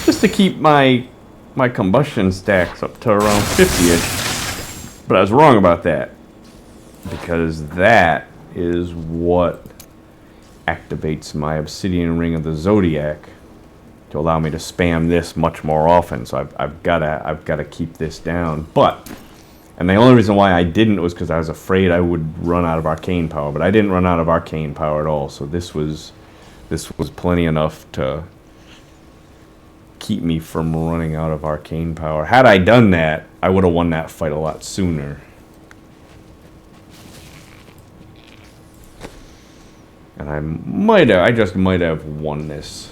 just to keep my combustion stacks up to around 50ish. But I was wrong about that, because that is what activates my Obsidian Ring of the Zodiac to allow me to spam this much more often. So I've gotta keep this down. And the only reason why I didn't was because I was afraid I would run out of arcane power, but I didn't run out of arcane power at all. So this was plenty enough to keep me from running out of arcane power. Had I done that, I would have won that fight a lot sooner. And I just might have won this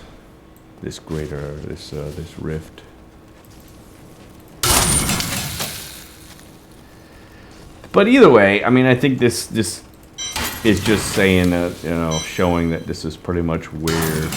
rift. But either way, I mean, I think this is just saying that, showing that this is pretty much where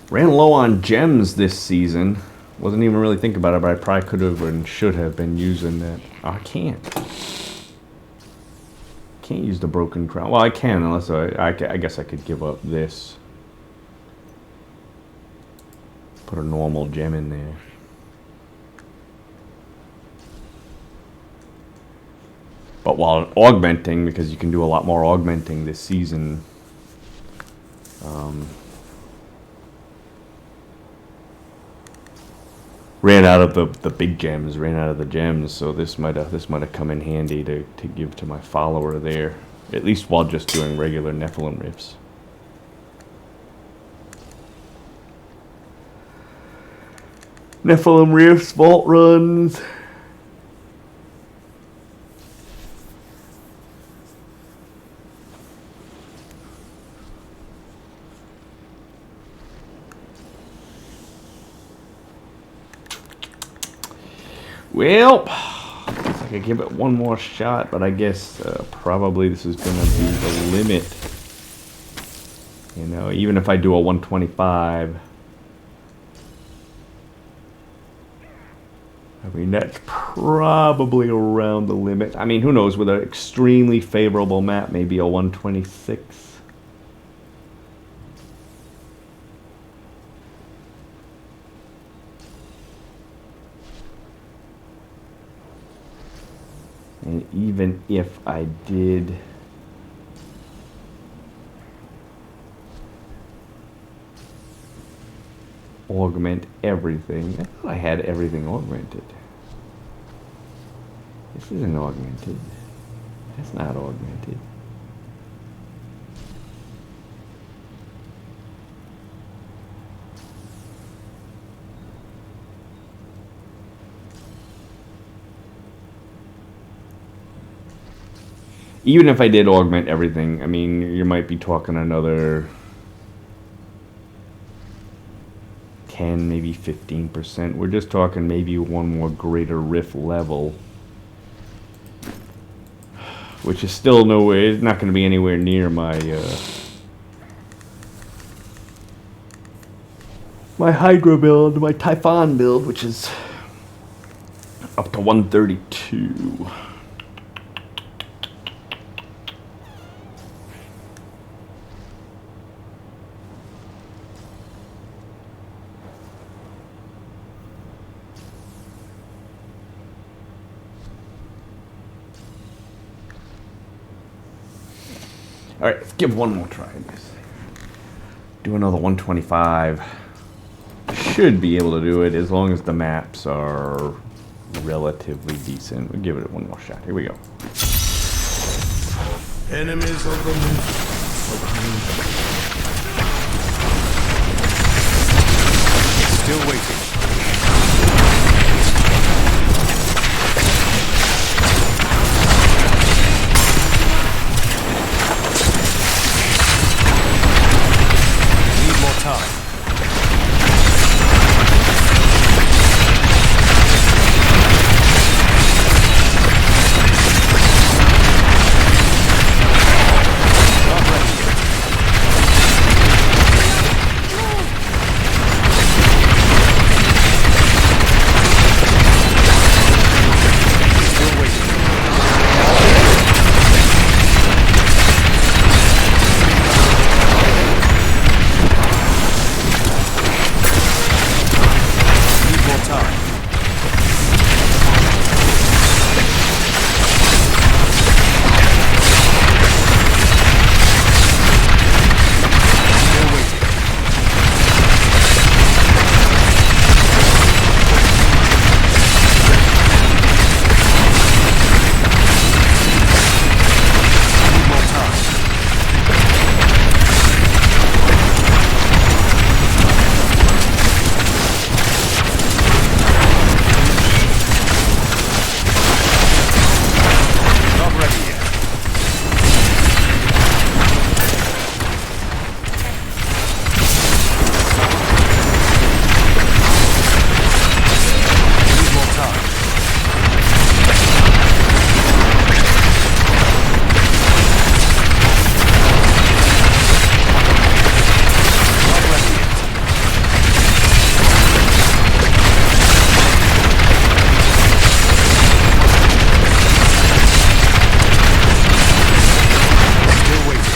ran low on gems this season. Wasn't even really thinking about it, but I probably could have and should have been using that. Oh, I can't. Can't use the broken crown. Well, I can, unless I guess I could give up this. Put a normal gem in there. But while augmenting, because you can do a lot more augmenting this season, ran out of the big gems, ran out of the gems, so this might have come in handy to give to my follower there, at least while just doing regular Nephilim rifts. Nephilim rifts, vault runs. Well, I could give it one more shot, but I guess probably this is going to be the limit. Even if I do a 125, I mean, that's probably around the limit. I mean, who knows, with an extremely favorable map, maybe a 126. And even if I did augment everything. I thought I had everything augmented. This isn't augmented. That's not augmented. Even if I did augment everything, I mean, you might be talking another 10, maybe 15%. We're just talking maybe one more greater rift level, which is still nowhere. It's not going to be anywhere near my my Hydra build, my Typhon build, which is up to 132. Alright, let's give one more try at this. Do another 125. Should be able to do it as long as the maps are relatively decent. We'll give it one more shot. Here we go. Enemies of the moon. Still waiting. Need more time. Not ready yet. Still waiting. Need more time. Still waiting. Need more time. Not ready yet. Need more time. Not ready yet. Still waiting.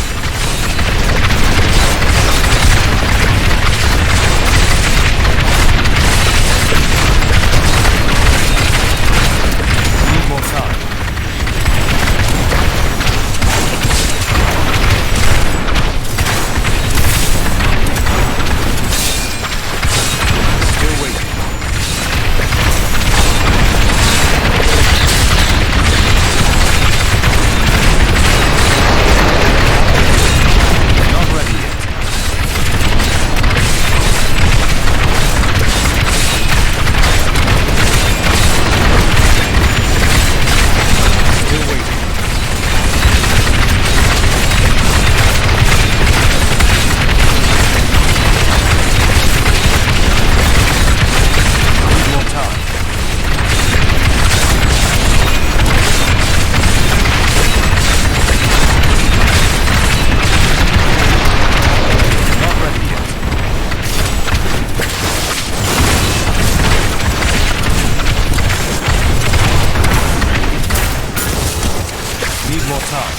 Need more time. Still waiting. Not ready yet. Still waiting. Need more time. Not ready yet. Need more time.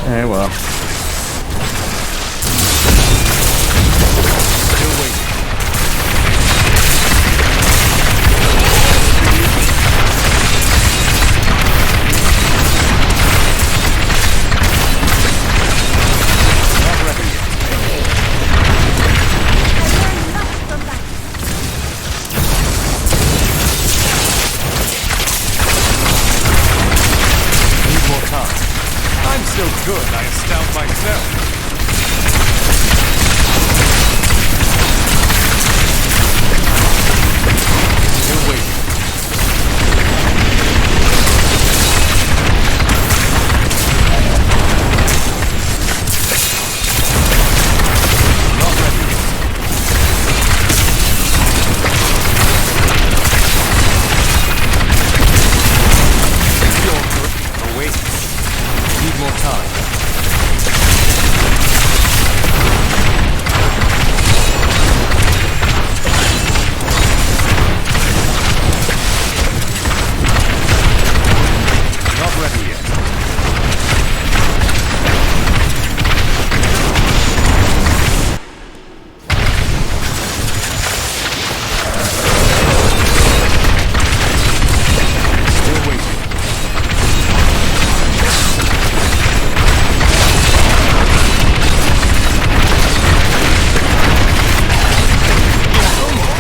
Eh, well. Still waiting. good, I astound myself. Still waiting. Not ready yet. Wait. Need more time. Not ready yet. Still waiting.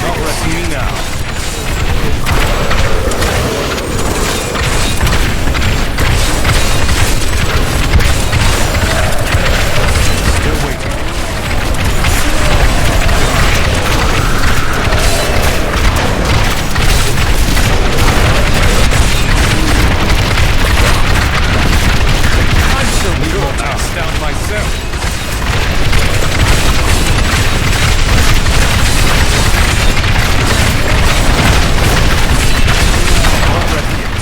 Not resting me now. Still waiting. I'm so good, I astound myself. Not ready yet.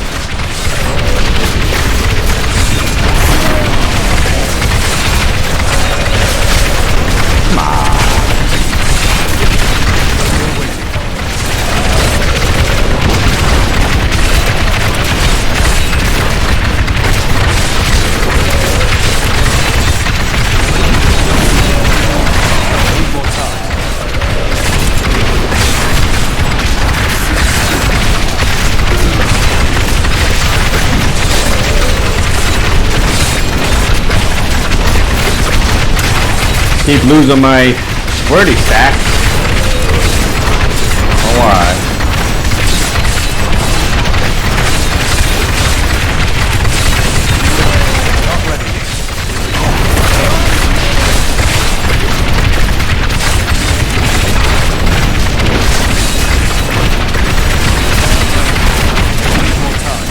Still waiting. Need more time. Keep losing my squirty stack. Oh, why? Not ready yet. Need more time.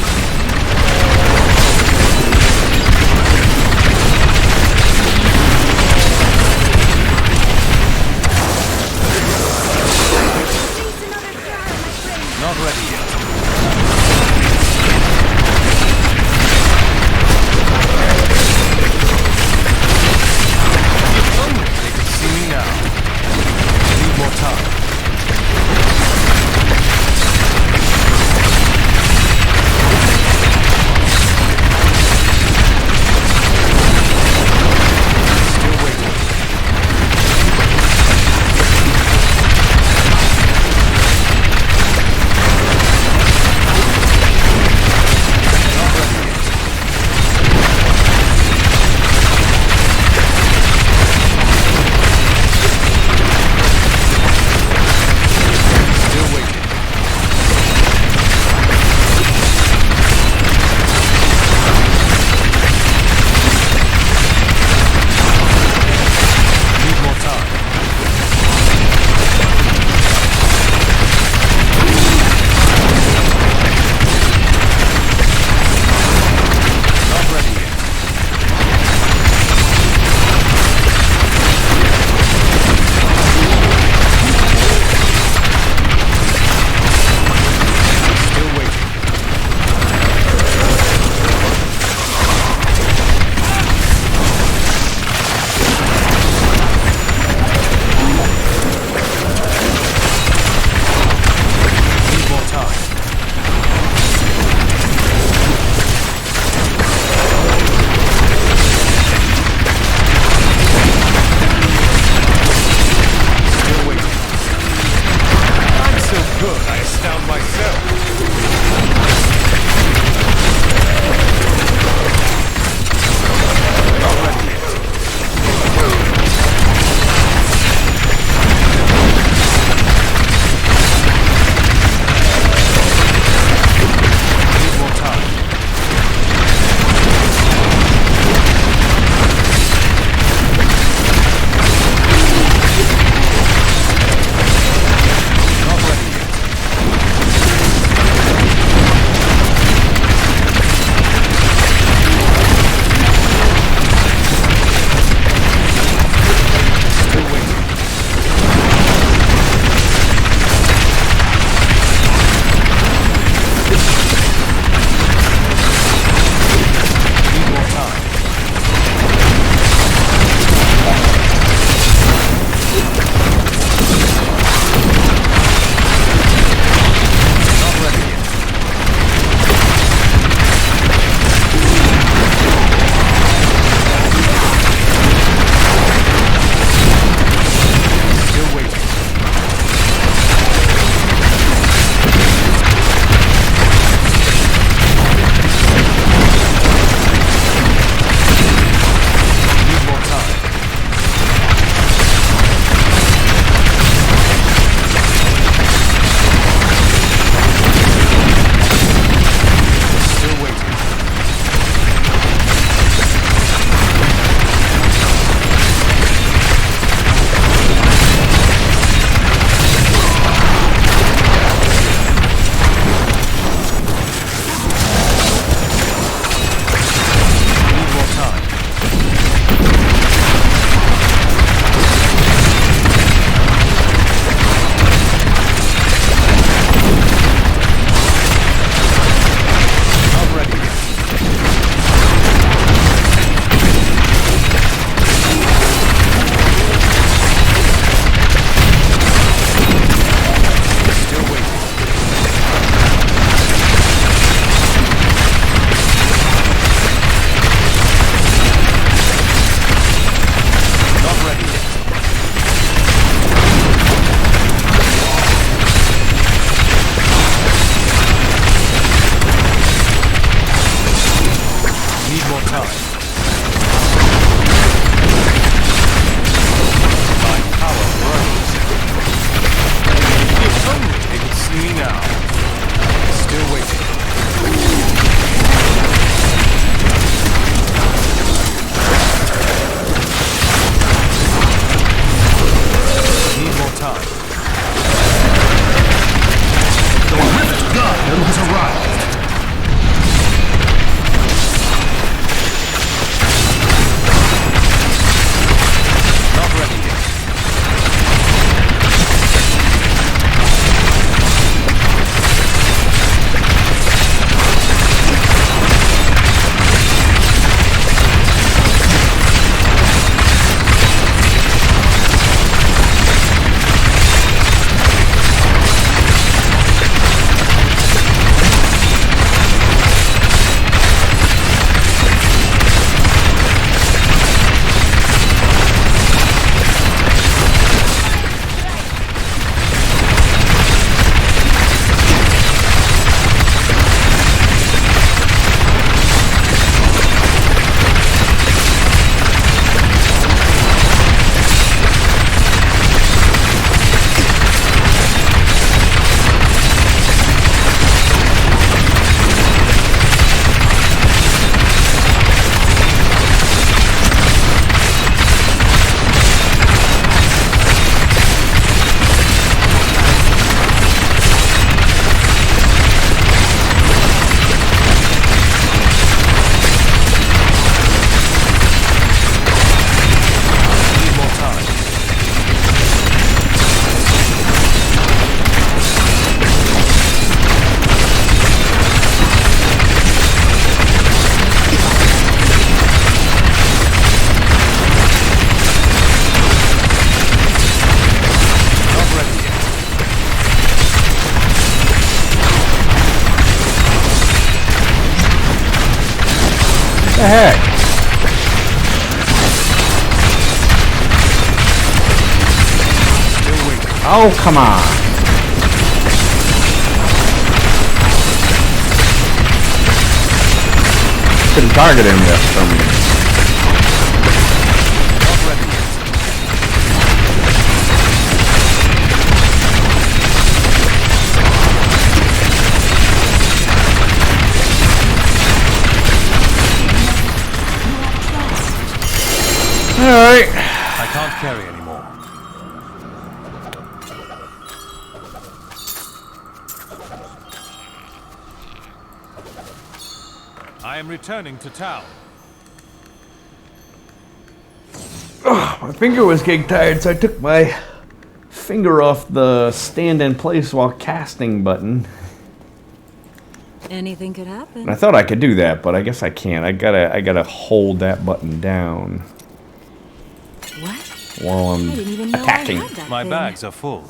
Oh, come on. Couldn't target him yet from me. Not ready yet. Alright. I can't carry anymore. I am returning to town. My finger was getting tired, so I took my finger off the stand in place while casting button. Anything could happen. And I thought I could do that, but I guess I can't. I gotta hold that button down What? while I I'm didn't even know attacking. I had that My thing. bags are full.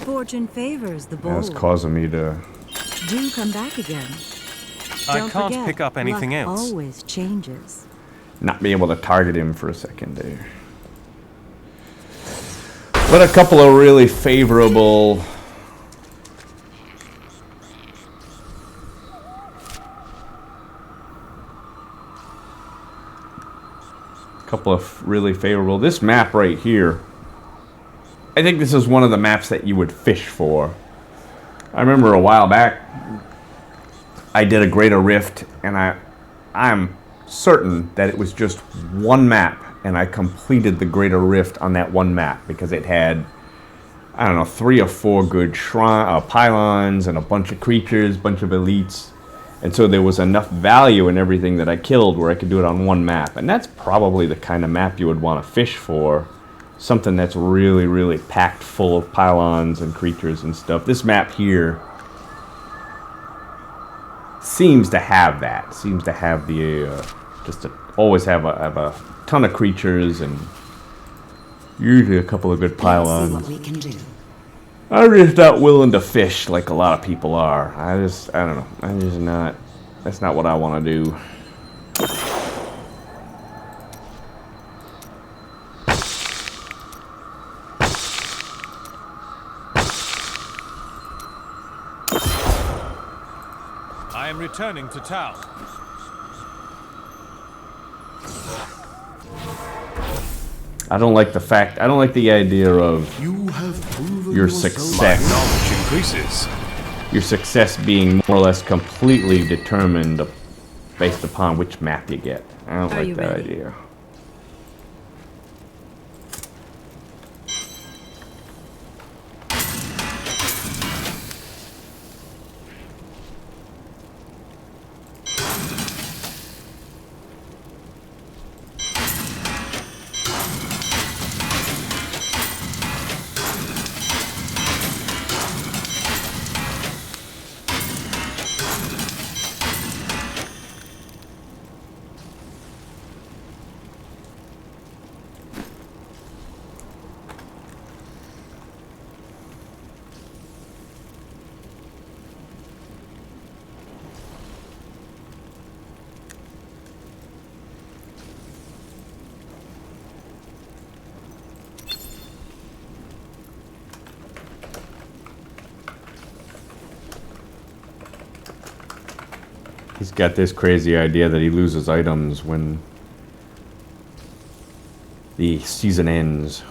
Fortune favors the bold. That's causing me to. Do come back again. I Don't can't forget, pick up anything luck else. Always changes. Not be able to target him for a second there. But a couple of really favorable this map right here. I think this is one of the maps that you would fish for. I remember a while back I did a Greater Rift, and I'm certain that it was just one map, and I completed the Greater Rift on that one map because it had, I don't know, 3 or 4 good pylons and a bunch of creatures, bunch of elites, and so there was enough value in everything that I killed where I could do it on one map. And that's probably the kind of map you would want to fish for, something that's really, really packed full of pylons and creatures and stuff. This map here seems to have that. Seems to have the always have a ton of creatures and usually a couple of good Let's see pylons. what we can do. I'm just not willing to fish like a lot of people are. I don't know. I'm just not. That's not what I want to do. I am returning to town. I don't like the idea of You have proven your yourself. success. Knowledge increases. Your success being more or less completely determined based upon which map you get. I don't Are like you that ready? idea. He's got this crazy idea that he loses items when the season ends.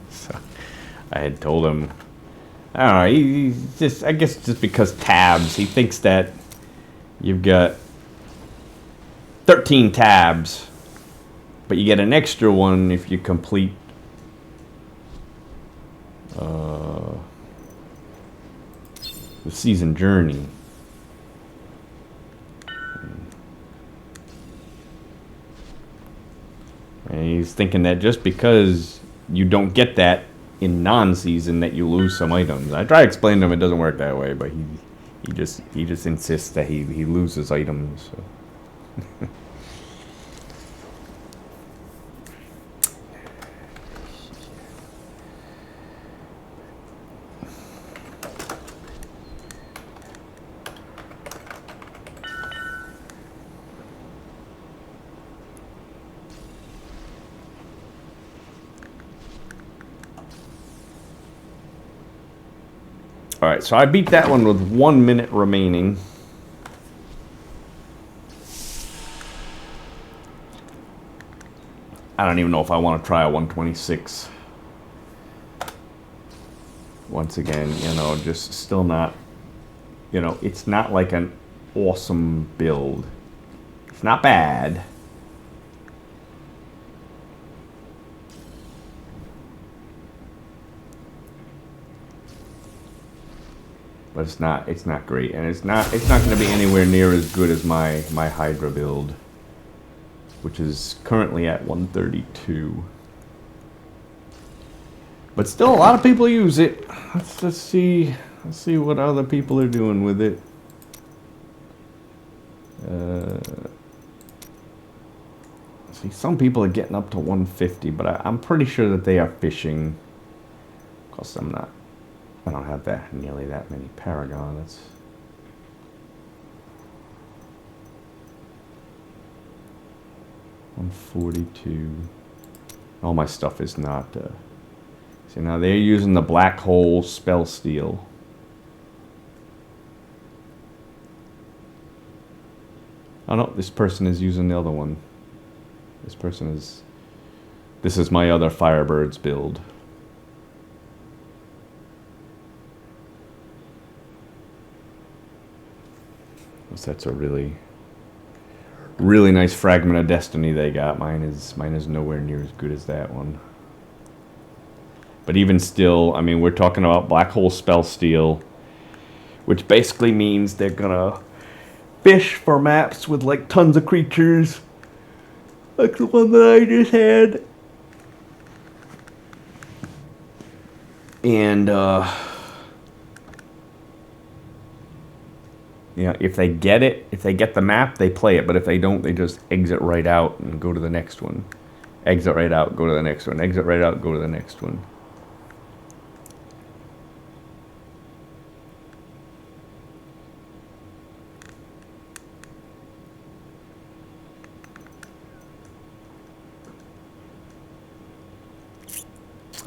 So I had told him, I don't know, he's just, I guess just because tabs, he thinks that you've got 13 tabs, but you get an extra one if you complete the season journey. And he's thinking that just because you don't get that in non-season that you lose some items. I try to explain to him it doesn't work that way, but He just insists that he loses items. So. Alright, so I beat that one with 1 minute remaining. I don't even know if I want to try a 126. Once again, you know, just still not, you know, it's not like an awesome build. It's not bad. But it's not great, and it's not going to be anywhere near as good as my Hydra build, which is currently at 132. But still, a lot of people use it. Let's see what other people are doing with it. See, some people are getting up to 150, but I'm pretty sure that they are fishing. Of course, I don't have nearly that many Paragon. That's 142. All my stuff is not. See, now they're using the black hole spell steel. Oh no, this person is using the other one. This is my other Firebirds build. That's a really nice fragment of destiny they got. Mine is nowhere near as good as that one. But even still, I mean, we're talking about black hole spell steel, which basically means they're gonna fish for maps with like tons of creatures, like the one that I just had. And you know, if they get the map, they play it. But if they don't, they just exit right out and go to the next one. Exit right out, go to the next one. Exit right out, go to the next one.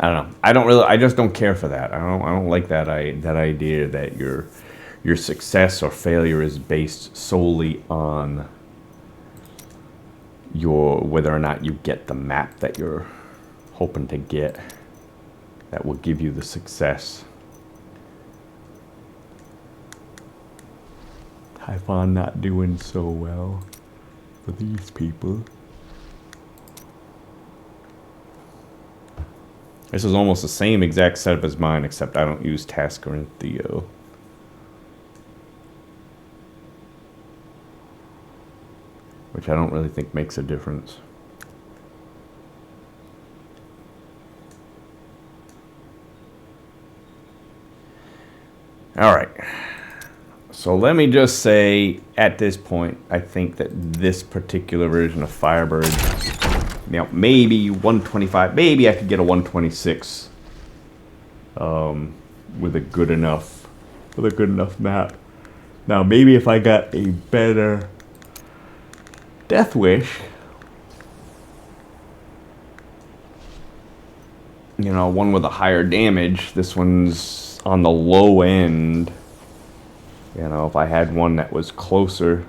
I don't know. I just don't care for that. I don't like that idea that your success or failure is based solely on whether or not you get the map that you're hoping to get. That will give you the success. Typhon not doing so well for these people. This is almost the same exact setup as mine, except I don't use Tasker and Theo. Which I don't really think makes a difference. Alright. So let me just say, at this point, I think that this particular version of Firebird, you know, maybe 125, maybe I could get a 126 with a good enough map. Now maybe if I got a better Deathwish, you know, one with a higher damage, this one's on the low end. You know, if I had one that was closer,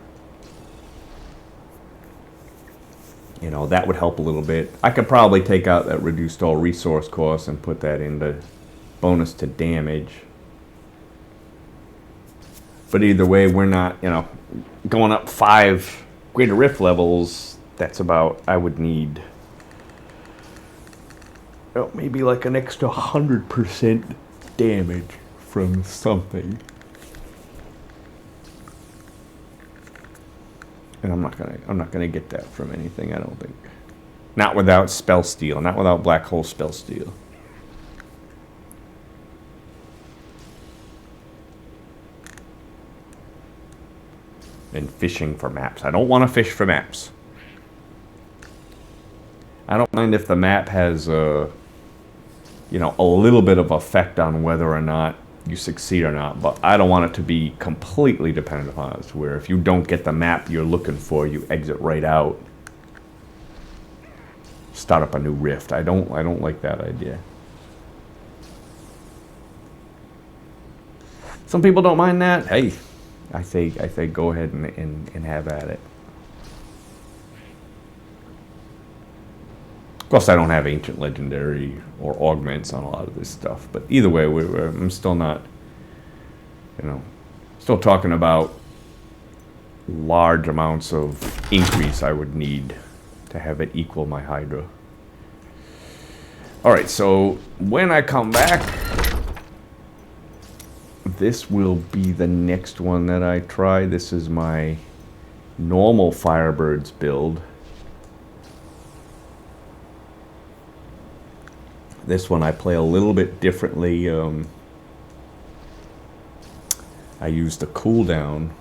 you know, that would help a little bit. I could probably take out that reduced all resource cost and put that into bonus to damage. But either way, we're not, you know, going up 5 Greater Rift levels. That's about, I would need, oh, maybe like an extra 100% damage from something. And I'm not gonna get that from anything, I don't think. Not without spell steel, not without black hole spell steel. than fishing for maps. I don't want to fish for maps. I don't mind if the map has a little bit of effect on whether or not you succeed or not, but I don't want it to be completely dependent upon it, where if you don't get the map you're looking for, you exit right out, start up a new rift. I don't like that idea. Some people don't mind that. Hey, I say go ahead and have at it. Of course, I don't have ancient legendary or augments on a lot of this stuff, but either way, I'm still not, still talking about large amounts of increase I would need to have it equal my Hydra. Alright, so when I come back, this will be the next one that I try. This is my normal Firebirds build. This one I play a little bit differently. I use the cooldown.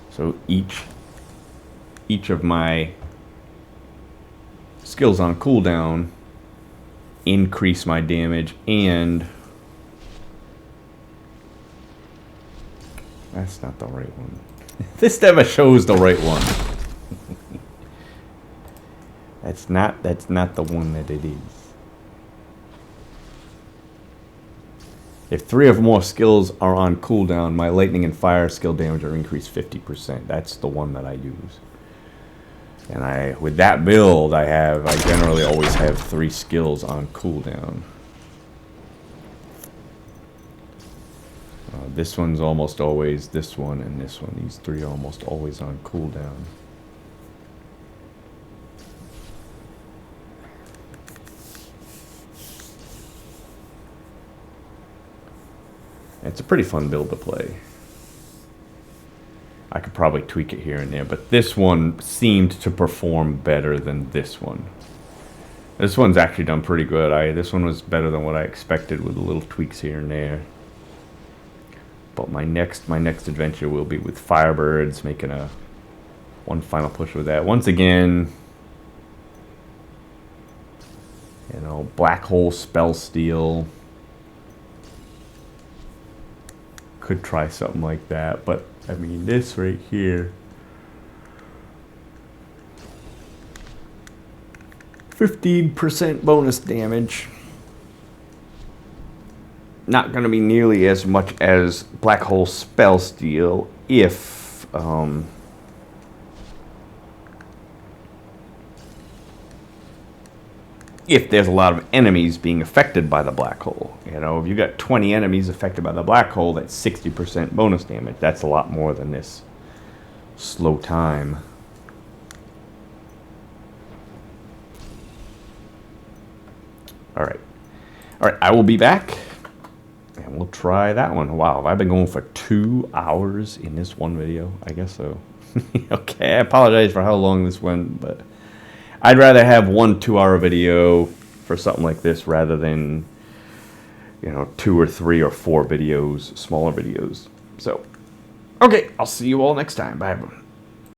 So each of my skills on cooldown increase my damage, and that's not the right one. This never shows the right one. That's not the one that it is. If 3 or more skills are on cooldown, my lightning and fire skill damage are increased 50%. That's the one that I use. And with that build, I generally always have 3 skills on cooldown. This one's almost always, this one and this one. These 3 are almost always on cooldown. It's a pretty fun build to play. I could probably tweak it here and there, but this one seemed to perform better than this one. This one's actually done pretty good. This one was better than what I expected with the little tweaks here and there. But my next adventure will be with Firebirds, making one final push with that. Once again, Black Hole Spell Steal. Could try something like that, but I mean, this right here, 15% bonus damage. Not going to be nearly as much as Black Hole Spell Steal if there's a lot of enemies being affected by the black hole. If you got 20 enemies affected by the black hole, that's 60% bonus damage. That's a lot more than this slow time. Alright, I will be back, and we'll try that one. Wow, I've been going for 2 hours in this one video. I guess so. Okay, I apologize for how long this went, but I'd rather have 1 2-hour video for something like this rather than 2 or 3 or 4 videos, smaller videos. So, okay, I'll see you all next time. Bye, everyone.